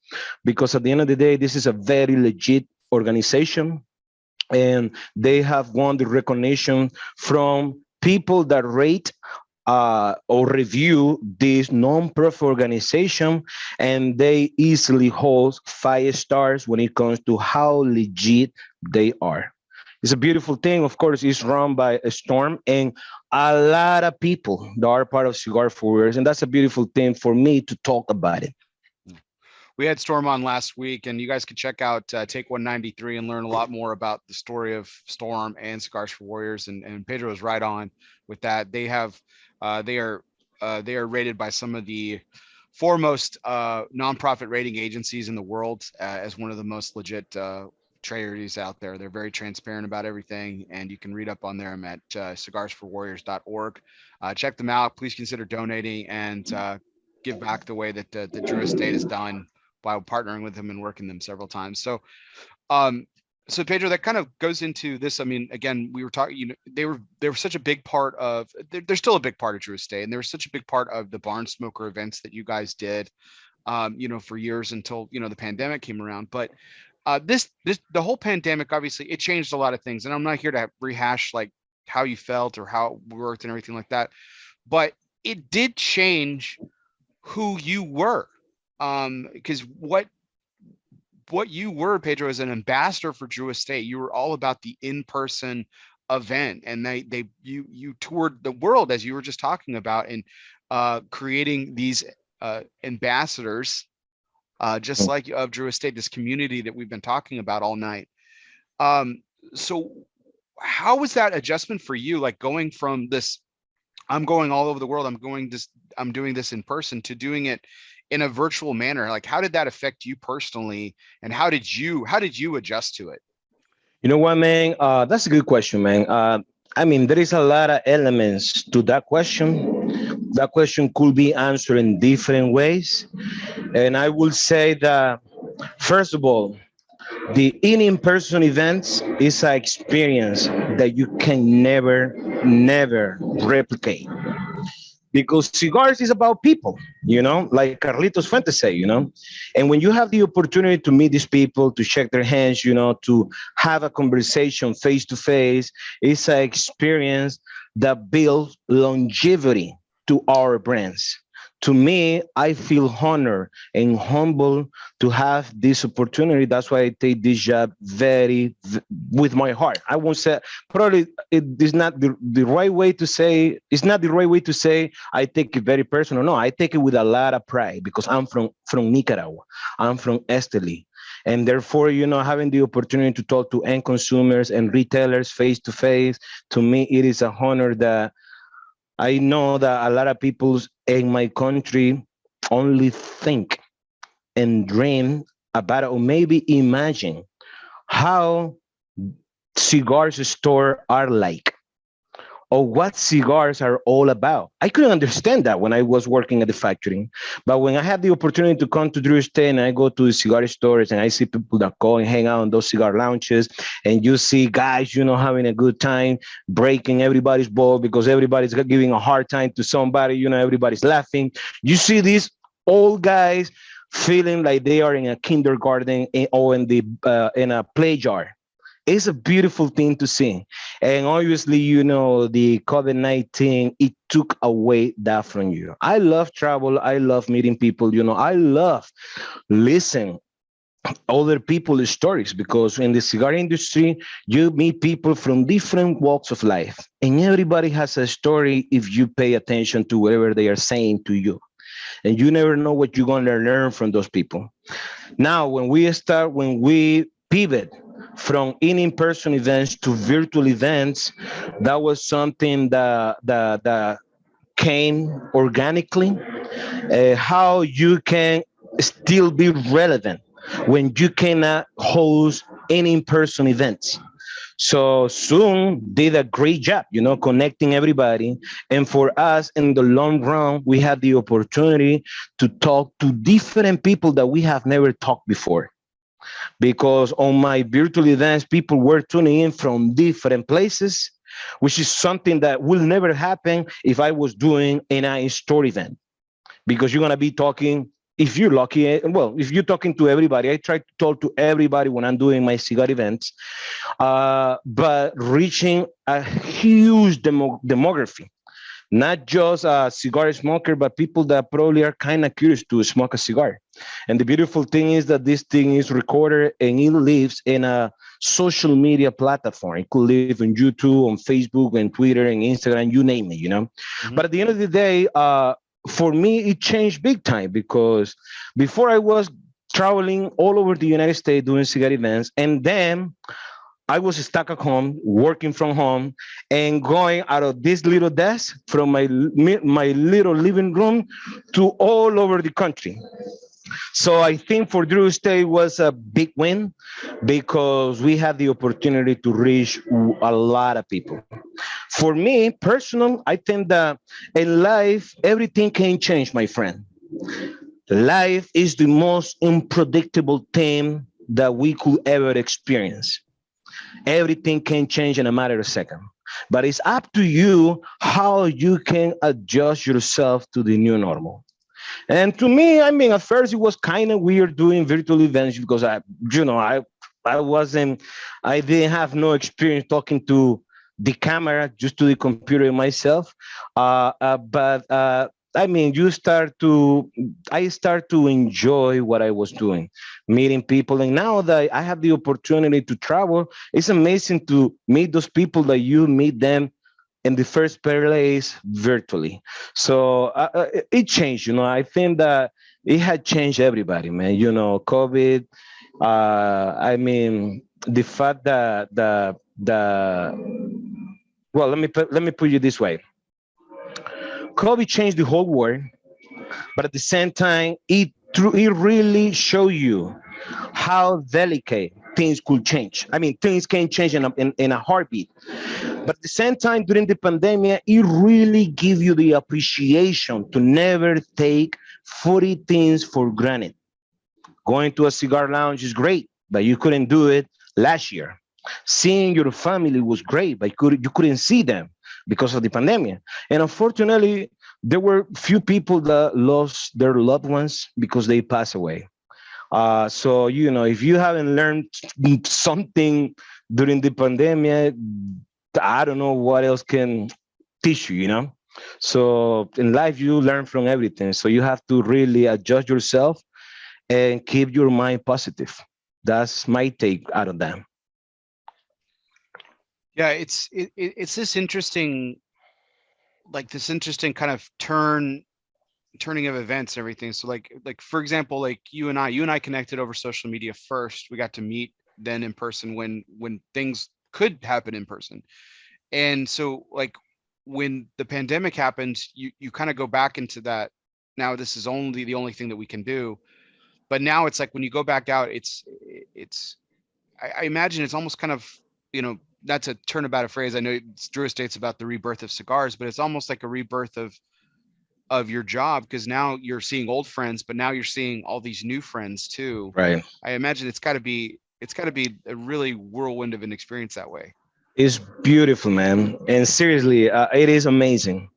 Because at the end of the day, this is a very legit organization, and they have won the recognition from people that rate or review this non-profit organization, and they easily hold 5 stars when it comes to how legit they are. It's a beautiful thing. Of course, it's run by a Storm and a lot of people that are part of Cigar for Warriors, and that's a beautiful thing for me to talk about it. We had Storm on last week, and you guys could check out Take 193 and learn a lot more about the story of Storm and Cigars for Warriors. And Pedro is right on with that. They have, they are rated by some of the foremost nonprofit rating agencies in the world as one of the most legit charities out there. They're very transparent about everything, and you can read up on them at cigarsforwarriors.org. Check them out. Please consider donating and give back the way that the Drew Estate has done by partnering with them and working them several times. Um, so Pedro, that kind of goes into this. I mean, again, we were talking, they were such a big part of, they're still a big part of Drew Estate, and they were such a big part of the barn smoker events that you guys did, for years until, the pandemic came around. But the whole pandemic, obviously it changed a lot of things, and I'm not here to rehash like how you felt or how it worked and everything like that, but it did change who you were. Because what you were, Pedro, as an ambassador for Drew Estate, you were all about the in-person event, and you toured the world, as you were just talking about, and creating these ambassadors, just like of Drew Estate, this community that we've been talking about all night. Um, so how was that adjustment for you? Like going from this, I'm going all over the world, I'm doing this in person, to doing it in a virtual manner. Like, how did that affect you personally? And how did you adjust to it? You know what, man? That's a good question, man. I mean, there is a lot of elements to that question. That question could be answered in different ways. And I will say that, first of all, the in-person events is an experience that you can never replicate. Because cigars is about people, like Carlitos Fuentes say, and when you have the opportunity to meet these people, to shake their hands, to have a conversation face to face, it's an experience that builds longevity to our brands. To me, I feel honored and humble to have this opportunity. That's why I take this job with my heart. I won't say, probably it is not the right way to say, it's not the right way to say I take it very personal. No, I take it with a lot of pride because I'm from Nicaragua. I'm from Esteli. And therefore, having the opportunity to talk to end consumers and retailers face to face, to me, it is a honor that I know that a lot of people in my country only think and dream about it, or maybe imagine how cigars store are like, or what cigars are all about. I couldn't understand that when I was working at the factory. But when I had the opportunity to come to Drew Estate and I go to the cigar stores and I see people that go and hang out in those cigar lounges, and you see guys, having a good time, breaking everybody's ball because everybody's giving a hard time to somebody, everybody's laughing. You see these old guys feeling like they are in a kindergarten or in a play jar. It's a beautiful thing to see. And obviously, the COVID-19, it took away that from you. I love travel. I love meeting people. I love listening other people's stories, because in the cigar industry, you meet people from different walks of life. And everybody has a story if you pay attention to whatever they are saying to you. And you never know what you're going to learn from those people. Now, when we pivot from in-person events to virtual events, that was something that came organically. How you can still be relevant when you cannot host any in-person events. So Zoom did a great job, connecting everybody. And for us in the long run, we had the opportunity to talk to different people that we have never talked before. Because on my virtual events, people were tuning in from different places, which is something that will never happen if I was doing an in-store event. Because you're going to be talking, if you're lucky, well, if you're talking to everybody, I try to talk to everybody when I'm doing my cigar events, but reaching a huge demography. Not just a cigar smoker, but people that probably are kind of curious to smoke a cigar. And the beautiful thing is that this thing is recorded and it lives in a social media platform. It could live on YouTube, on Facebook, and Twitter, and Instagram, you name it, Mm-hmm. But at the end of the day, for me, it changed big time, because before I was traveling all over the United States doing cigar events, and then I was stuck at home, working from home, and going out of this little desk from my little living room to all over the country. So I think for Drew Estate was a big win, because we had the opportunity to reach a lot of people. For me, personal, I think that in life, everything can change, my friend. Life is the most unpredictable thing that we could ever experience. Everything can change in a matter of seconds. But it's up to you how you can adjust yourself to the new normal. And to me, I mean, at first it was kind of weird doing virtual events, because I didn't have no experience talking to the camera, just to the computer myself. But I mean, I start to enjoy what I was doing, meeting people. And now that I have the opportunity to travel, it's amazing to meet those people that you meet them and the first place virtually. So it changed. I think that it had changed everybody, man. COVID. I mean, the fact that the well, let me put you this way. COVID changed the whole world, but at the same time, it really showed you how delicate things could change. I mean, things can change in a heartbeat. But at the same time, during the pandemic, it really gives you the appreciation to never take 40 things for granted. Going to a cigar lounge is great, but you couldn't do it last year. Seeing your family was great, but you couldn't see them because of the pandemic. And unfortunately, there were few people that lost their loved ones because they passed away. So, if you haven't learned something during the pandemic, I don't know what else can teach you. So in life, you learn from everything. So you have to really adjust yourself and keep your mind positive. That's my take out of that. Yeah, it's this interesting, like this interesting kind of turning of events and everything. So like for example, like you and I connected over social media first. We got to meet then in person when things could happen in person. And so like when the pandemic happened, you kind of go back into that. Now this is only the only thing that we can do. But now it's like when you go back out, it's I imagine it's almost kind of, not to turn about a phrase. I know Drew Estate's about the rebirth of cigars, but it's almost like a rebirth of your job, because now you're seeing old friends, but now you're seeing all these new friends too. Right. I imagine it's got to be a really whirlwind of an experience that way. It's beautiful, man. And seriously, it is amazing.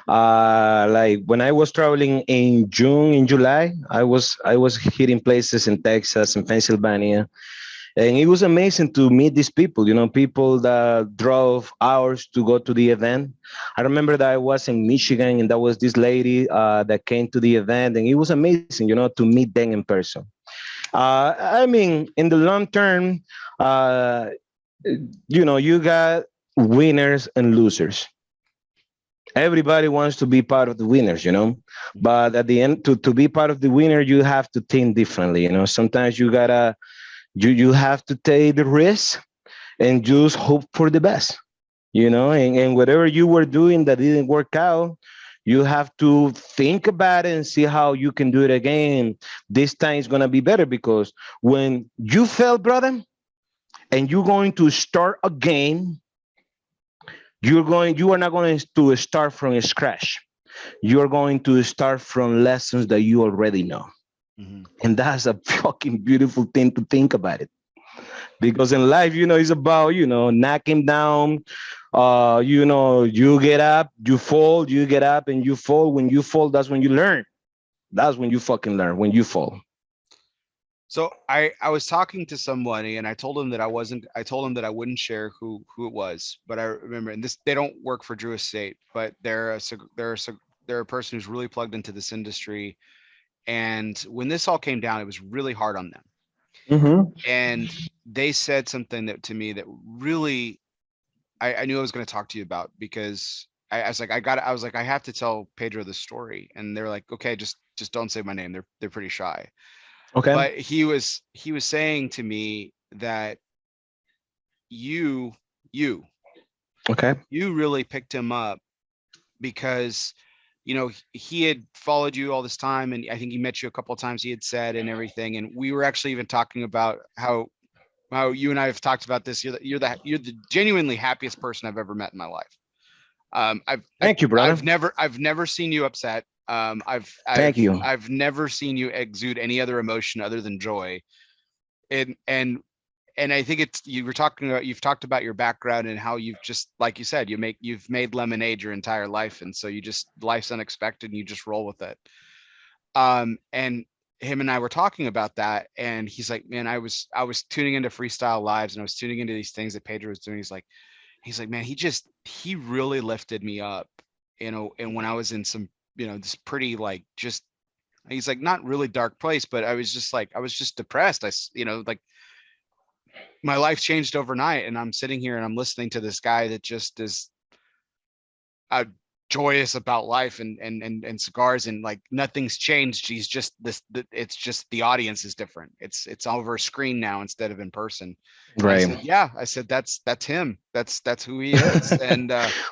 Like when I was traveling in June, in July, I was hitting places in Texas and Pennsylvania, and it was amazing to meet these people. People that drove hours to go to the event. I remember that I was in Michigan, and that was this lady that came to the event, and it was amazing, to meet them in person. I mean, in the long term, uh, you got winners and losers. Everybody wants to be part of the winners. But at the end, to be part of the winner, you have to think differently. Sometimes you have to take the risk and just hope for the best. And whatever you were doing that didn't work out, you have to think about it and see how you can do it again. This time it's gonna be better, because when you fail, brother, and you're going to start again, you are not going to start from scratch. You're going to start from lessons that you already know. Hmm. And that's a fucking beautiful thing to think about it. Because in life, it's about, knocking down. You get up, you fall, you get up, and you fall. When you fall, that's when you learn. That's when you fucking learn, when you fall. So I was talking to somebody, and I told him that I told him that I wouldn't share who it was, but I remember, and this, they don't work for Drew Estate, but they're a person who's really plugged into this industry. And when this all came down, it was really hard on them. Mm-hmm. And they said something that to me that really I knew I was going to talk to you about, because I was like, I was like, I have to tell Pedro the story. And they're like, okay, just don't say my name. They're pretty shy. Okay. But he was saying to me that you you Okay. you really picked him up, because he had followed you all this time, and I think he met you a couple of times, he had said, and everything. And we were actually even talking about how you and I have talked about this. You're the genuinely happiest person I've ever met in my life. Thank you, brother. I've never seen you upset. I've Thank I've you. I've never seen you exude any other emotion other than joy. And I think you've talked about your background, and how you've just, like you said, you've made lemonade your entire life, and so life's unexpected and you just roll with it. And him and I were talking about that, and he's like, man, I was tuning into Freestyle Lives, and I was tuning into these things that Pedro was doing. He's like, man, he really lifted me up, and when I was in some, this pretty, like, just, he's like, not really dark place, but I was just depressed. Like, my life changed overnight, and I'm sitting here and I'm listening to this guy that just is joyous about life and cigars, and like nothing's changed. He's just it's just the audience is different. It's over a screen now instead of in person. And I said, Right. yeah, I said, that's him. That's who he is. And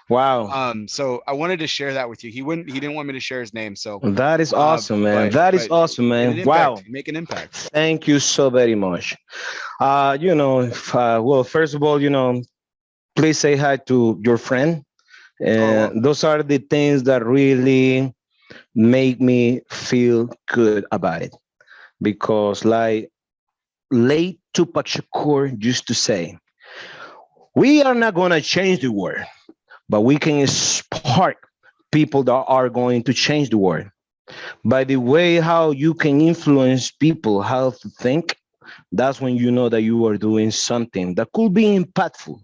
Wow. so I wanted to share that with you. He didn't want me to share his name. So That is awesome, man. That is but awesome, made an man. impact. Wow. Make an impact. Thank you so very much. Well, first of all, please say hi to your friend. Oh, well, Those are the things that really make me feel good about it. Because, like late Tupac Shakur used to say, we are not going to change the world, but we can spark people that are going to change the world. By the way, how you can influence people how to think, that's when you know that you are doing something that could be impactful.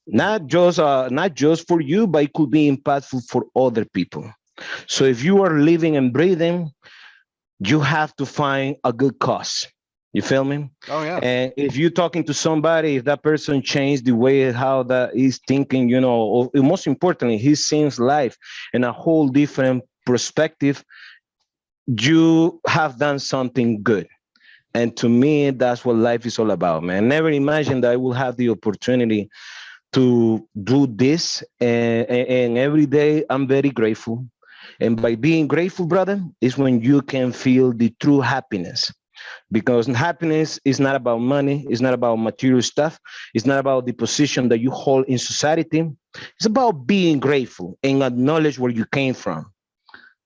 Not just for you, but it could be impactful for other people. So if you are living and breathing, you have to find a good cause. You feel me? oh yeah, And if you're talking to somebody, if that person changed the way how that is thinking, or most importantly, he sees life in a whole different perspective, you have done something good. And to me, that's what life is all about, man. Never imagine that I will have the opportunity to do this. And every day I'm very grateful. And by being grateful, brother, is when you can feel the true happiness. Because happiness is not about money, it's not about material stuff, it's not about the position that you hold in society. It's about being grateful and acknowledge where you came from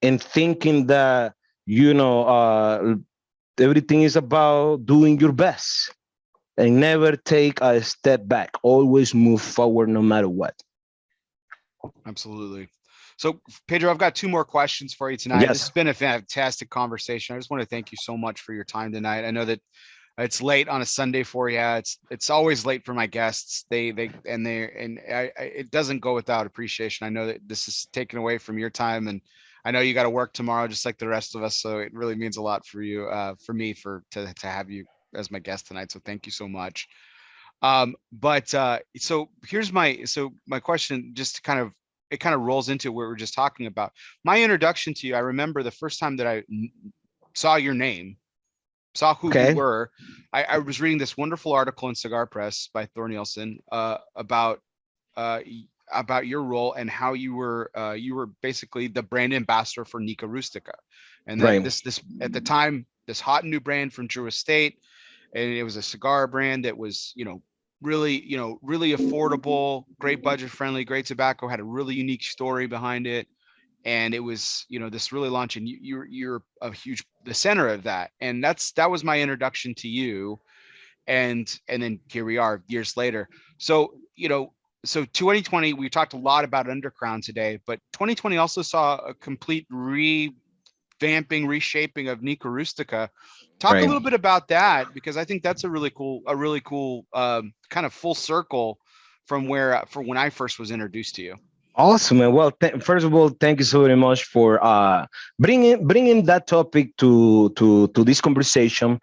and thinking that, you know, uh, everything is about doing your best and never take a step back. Always move forward no matter what. absolutely. So Pedro, I've got two more questions for you tonight. This has Yes. been a fantastic conversation. I just want to thank you so much for your time tonight. I know that it's late on a Sunday for you. It's always late for my guests. It doesn't go without appreciation. I know that this is taken away from your time, and I know you got to work tomorrow, just like the rest of us. So it really means a lot for you, for me, to have you as my guest tonight. So thank you so much. But so here's my question, just to kind of it kind of rolls into what we are just talking about. My introduction to you, I remember the first time that I saw your name, saw who you Okay. were. I was reading this wonderful article in Cigar Press by Thor Nielsen uh, about your role and how you were basically the brand ambassador for Nica Rustica, and that Right. this at the time, this hot new brand from Drew Estate, and it was a cigar brand that was, really, really affordable, great budget friendly, great tobacco, had a really unique story behind it. And it was, this really launch, and you're a huge the center of that. And that was my introduction to you. And then here we are years later. So, so 2020, we talked a lot about Undercrown today, but 2020 also saw a complete vamping, reshaping of Nica Rustica. Talk a Right. little bit about that, because I think that's a really cool kind of full circle from where for when I first was introduced to you. Awesome, man. Well, first of all, thank you so very much for bringing that topic to this conversation.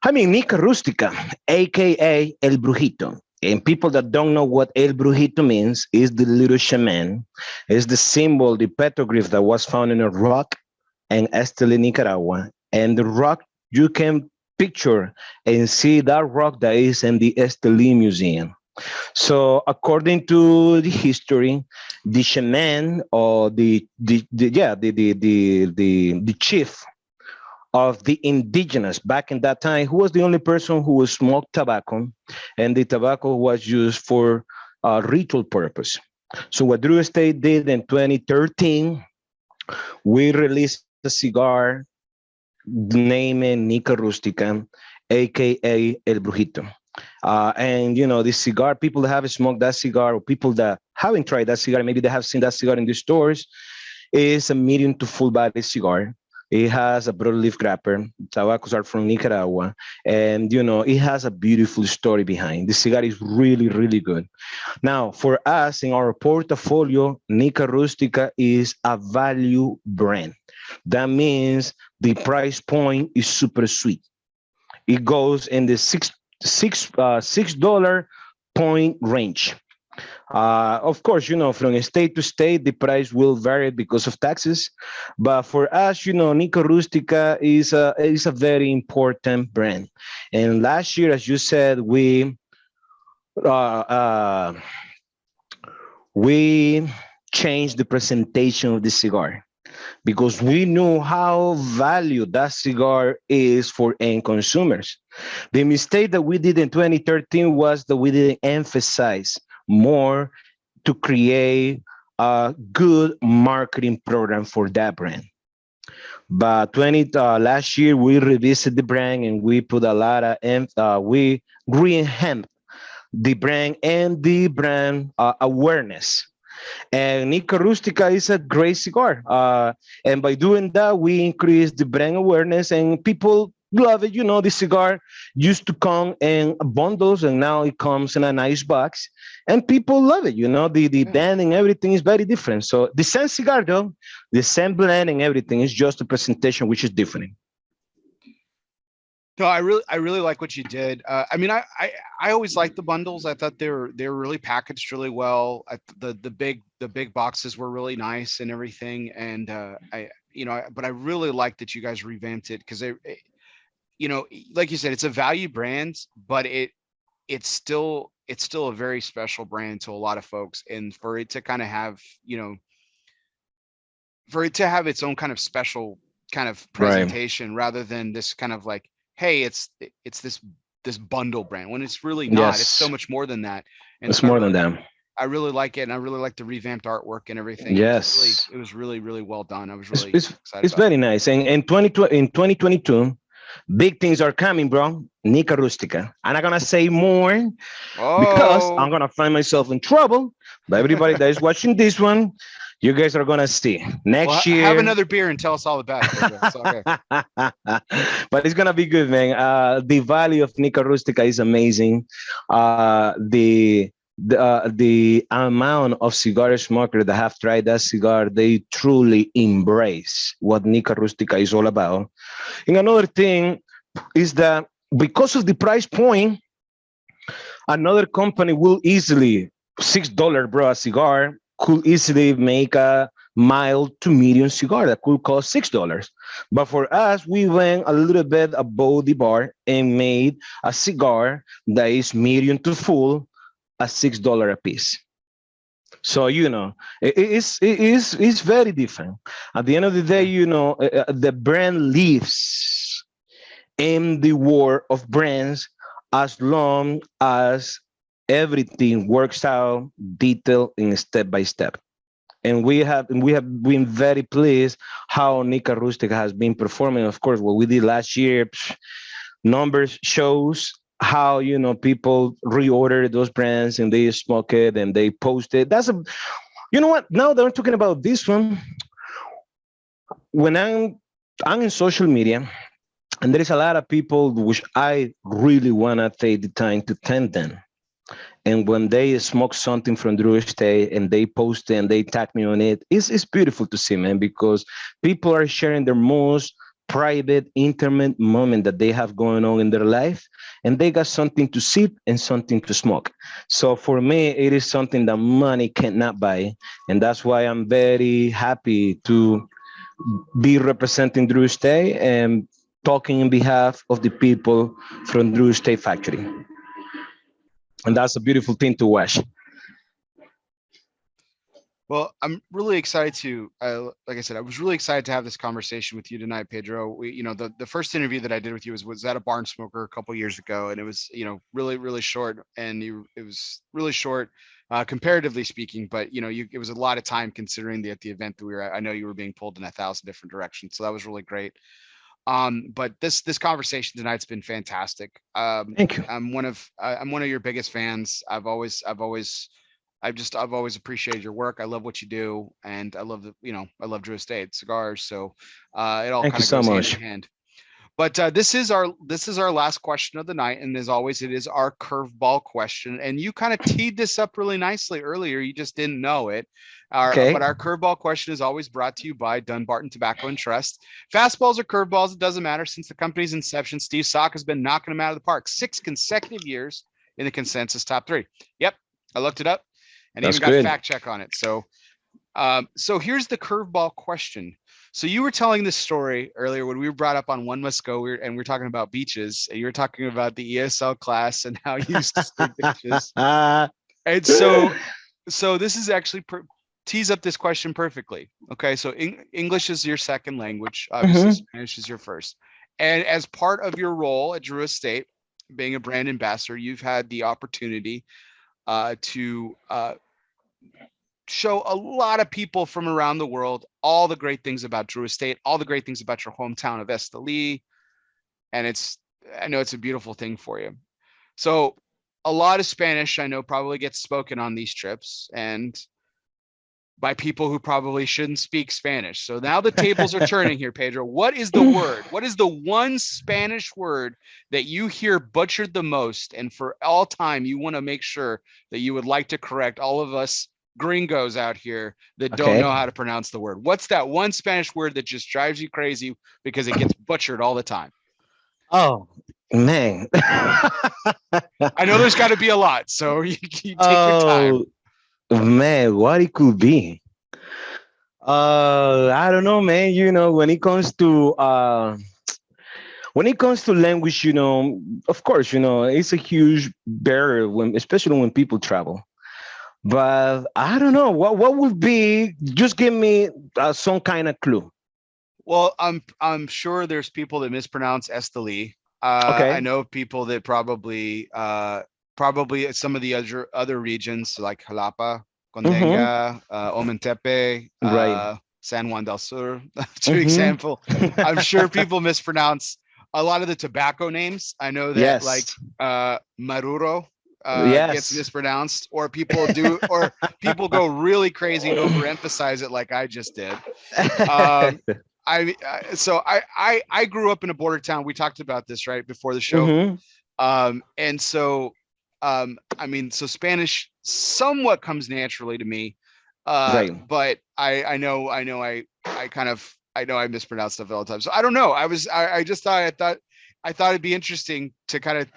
I mean, Nica Rustica, aka El Brujito. And people that don't know what El Brujito means is the little shaman, is the symbol, the petroglyph that was found in a rock in Esteli, Nicaragua. And the rock you can picture and see that rock that is in the Esteli Museum. So according to the history, the shaman or the yeah the chief of the indigenous back in that time, who was the only person who smoked tobacco, and the tobacco was used for ritual purpose. So what Drew Estate did in 2013, we released a cigar named Nica Rustica, aka El Brujito. And this cigar, people that have smoked that cigar, or people that haven't tried that cigar, maybe they have seen that cigar in the stores, is a medium to full body cigar. It has a broadleaf wrapper. Tabacos are from Nicaragua, and it has a beautiful story behind. The cigar is really, really good. Now, for us in our portfolio, Nica Rustica is a value brand. That means the price point is super sweet. It goes in the $6 point range. Of course, from state to state, the price will vary because of taxes. But for us, Nico Rustica is a very important brand. And last year, as you said, uh, uh, we changed the presentation of the cigar because we knew how valued that cigar is for end consumers. The mistake that we did in 2013 was that we didn't emphasize more to create a good marketing program for that brand. But last year we revisited the brand and we put a lot of we revamped the brand and the brand awareness. And Nica Rustica is a great cigar. And by doing that, we increase the brand awareness and people love it. The cigar used to come in bundles and now it comes in a nice box and people love it. The blend and everything is very different. So the same cigar though, the same blend and everything is just a presentation, which is different. No, I really like what you did. I mean, I always liked the bundles. I thought they were really packaged really well. The big boxes were really nice and everything. And but I really like that you guys revamped it because like you said, it's a value brand, but it's still a very special brand to a lot of folks. And for it to kind of have for it to have its own kind of special kind of Right. presentation rather than this kind of like, hey, it's this bundle brand when it's really not. It's so Yes, much more than that. And it's so I more than really that. I really like it, and I really like the revamped artwork and everything. Yes, It was really really well done. I was it's, really it's, excited it's about very nice. And in 2022, big things are coming, bro. Nica Rustica. I'm not going to say more it. because I'm Oh, gonna find myself in trouble. But everybody that is watching this one, you guys are gonna see well, next have year. another beer and tell us all about it, Pedro. It's okay. But it's gonna be good, man. The value of Nica Rustica is amazing. The amount of cigar smokers that have tried that cigar, they truly embrace what Nica Rustica is all about. And another thing is that because of the price point, another company will easily $6, bro, a cigar could easily make a mild to medium cigar that could cost $6. But for us, we went a little bit above the bar and made a cigar that is medium to full at $6 a piece. So it's very different. At the end of the day, Yeah. the brand lives in the war of brands as long as everything works out detailed and step by step. And we have been very pleased how Nica Rustica has been performing. Of course, what we did last year, numbers shows how people reorder those brands and they smoke it and they post it. That's a you know what? Now that we're talking about this one, when I'm in social media, and there is a lot of people which I really want to take the time to thank them. And when they smoke something from Drew Estate and they post it and they tag me on it, it's beautiful to see, man, because people are sharing their most private, intimate moment that they have going on in their life, and they got something to sip and something to smoke. So for me, it is something that money cannot buy, and that's why I'm very happy to be representing Drew Estate and talking in behalf of the people from Drew Estate Factory. And that's a beautiful thing to watch. Well, I'm really excited like I said, I was really excited to have this conversation with you tonight, Pedro. The first interview that I did with you was at a barn smoker a couple years ago, and it was, really, really short, and it was really short, comparatively speaking, but it was a lot of time considering the event that we were at. I know you were being pulled in 1,000 different directions, so that was really great. But this conversation tonight's been fantastic. Thank you. I'm one of your biggest fans. I've always appreciated your work. I love what you do, and I love Drew Estate Cigars. So it all Thank you kind of so goes hand in much. hand. But this is our last question of the night, and as always, it is our curveball question. And you kind of teed this up really nicely earlier. You just didn't know it. Okay. But our curveball question is always brought to you by Dunbarton Tobacco and Trust. Fastballs or curveballs, it doesn't matter. Since the company's inception, Steve Sock has been knocking them out of the park 6 consecutive years in the consensus top three. Yep, I looked it up. and That's even got good. fact check on it. So here's the curveball question. So you were telling this story earlier when we were brought up on One Must Go, and we're talking about beaches, and you were talking about the ESL class and how you used to stay beaches. And so this is actually tease up this question perfectly. Okay, so English is your second language. Obviously, Spanish is your first. And as part of your role at Drew Estate, being a brand ambassador, you've had the opportunity to show a lot of people from around the world all the great things about Drew Estate, all the great things about your hometown of Esteli. And I know it's a beautiful thing for you. So a lot of Spanish, I know, probably gets spoken on these trips and by people who probably shouldn't speak Spanish. So now the tables are turning here, Pedro. What is the word? What is the one Spanish word that you hear butchered the most? And for all time, you want to make sure that you would like to correct all of us gringos out here that don't know how to pronounce the word. What's that one Spanish word that just drives you crazy because it gets butchered all the time? Oh, man. I know there's got to be a lot, so you take your time. Man, what it could be? I don't know, man. When it comes to language, of course, it's a huge barrier especially when people travel. But I don't know what would be. Just give me some kind of clue. Well, I'm sure there's people that mispronounce Esteli. Okay. I know people that probably some of the other regions like Jalapa, Condenga, Omentepe, Right. San Juan del Sur, to example. I'm sure people mispronounce a lot of the tobacco names. I know that like Maruro gets mispronounced, or people go really crazy and overemphasize it like I just did. I grew up in a border town. We talked about this right before the show. And so I mean, so Spanish somewhat comes naturally to me. But I know I mispronounce stuff all the time. So I don't know. I just thought it'd be interesting to kind of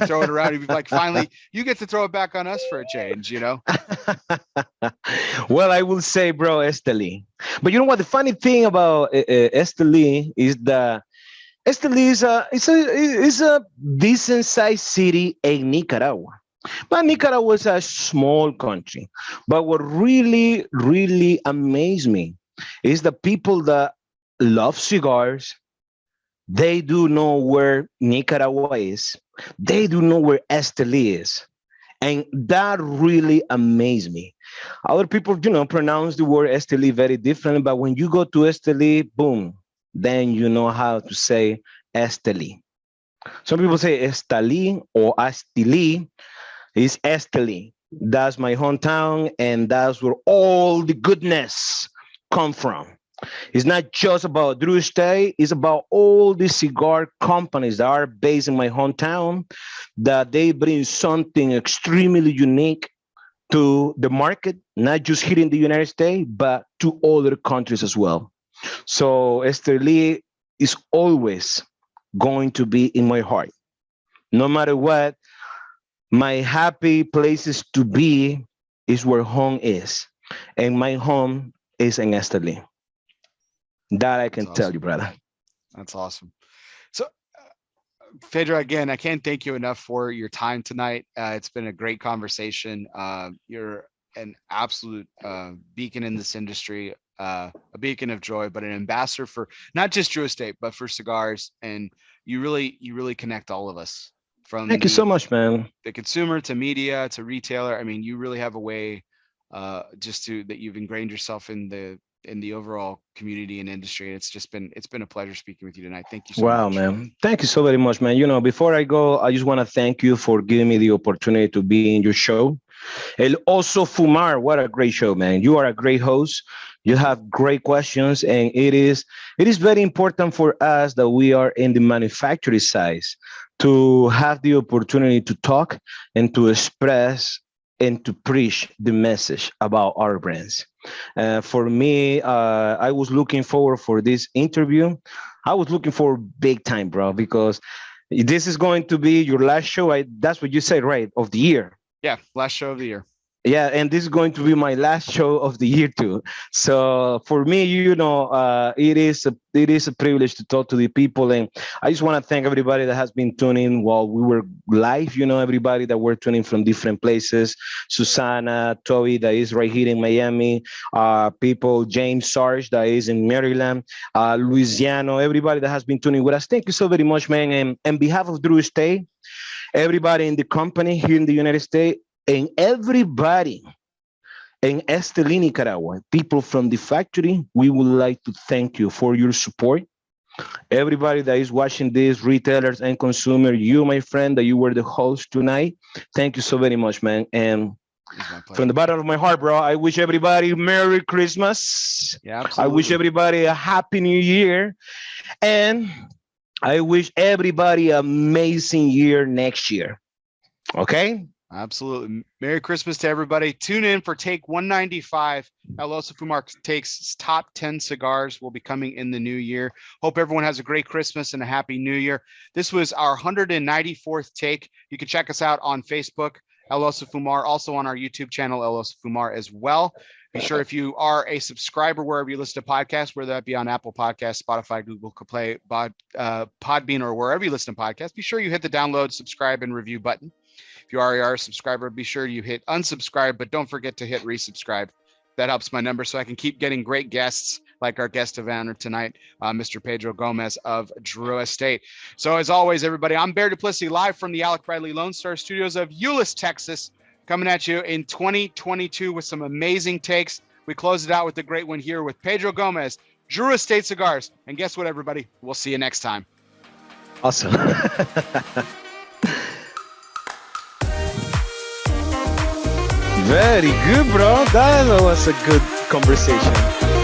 throw it around. You'd be like, finally, you get to throw it back on us for a change, Well, I will say, bro, Esteli. But you know what? The funny thing about Esteli is that Esteli is a decent sized city in Nicaragua. But Nicaragua is a small country. But what really, really amazed me is the people that love cigars. They do know where Nicaragua is. They do know where Esteli is. And that really amazed me. Other people, pronounce the word Esteli very differently, but when you go to Esteli, boom, then you know how to say Esteli. Some people say Estali or Astili. It's Esteli. That's my hometown, and that's where all the goodness come from. It's not just about Drew Estate, it's about all the cigar companies that are based in my hometown, that they bring something extremely unique to the market, not just here in the United States, but to other countries as well. So Esteli is always going to be in my heart. No matter what, my happy places to be is where home is. And my home is in Esteli. That I can tell you, brother. That's awesome. So, Pedro, again, I can't thank you enough for your time tonight. It's been a great conversation. You're an absolute beacon in this industry, a beacon of joy, but an ambassador for not just Drew Estate, but for cigars. And you really connect all of us. Thank you so much, man. The consumer to media to retailer. I mean, you really have a way that you've ingrained yourself in the overall community and industry. It's been a pleasure speaking with you tonight. Thank you so much. Wow, man. Thank you so very much, man. Before I go, I just want to thank you for giving me the opportunity to be in your show. And also Fumar, what a great show, man. You are a great host. You have great questions, and it is very important for us that we are in the manufacturing side to have the opportunity to talk and to express and to preach the message about our brands. For me, I was looking forward for this interview. I was looking for big time, bro, because this is going to be your last show. That's what you said, right? Of the year. Yeah, last show of the year. Yeah, and this is going to be my last show of the year too. So for me, it is a privilege to talk to the people, and I just want to thank everybody that has been tuning while we were live. Everybody that were tuning from different places. Susana, Toby, that is right here in Miami. People, James Sarge, that is in Maryland. Louisiana, everybody that has been tuning with us. Thank you so very much, man. And on behalf of Drew Estate, everybody in the company here in the United States, and everybody in Esteli, Nicaragua, people from the factory, we would like to thank you for your support. Everybody that is watching this, retailers and consumer, you, my friend, that you were the host tonight. Thank you so very much, man. And from the bottom of my heart, bro, I wish everybody Merry Christmas. Yeah, absolutely. I wish everybody a Happy New Year. And I wish everybody an amazing year next year. Okay? Absolutely. Merry Christmas to everybody. Tune in for take 195. ELOSOFUMARTAKES top 10 cigars will be coming in the new year. Hope everyone has a great Christmas and a happy new year. This was our 194th take. You can check us out on Facebook, ELOSOFUMAR, also on our YouTube channel, ELOSOFUMAR as well. Be sure if you are a subscriber wherever you listen to podcasts, whether that be on Apple Podcasts, Spotify, Google Play, Podbean, or wherever you listen to podcasts, be sure you hit the download, subscribe, and review button. If you are a subscriber, be sure you hit unsubscribe, but don't forget to hit resubscribe. That helps my number so I can keep getting great guests like our guest of honor tonight, Mr. Pedro Gomez of Drew Estate. So as always, everybody, I'm Bear Duplessis, live from the Alec Bradley Lone Star Studios of Euless, Texas, coming at you in 2022 with some amazing takes. We close it out with the great one here with Pedro Gomez, Drew Estate Cigars. And guess what, everybody? We'll see you next time. Awesome. Very good, bro. That was a good conversation.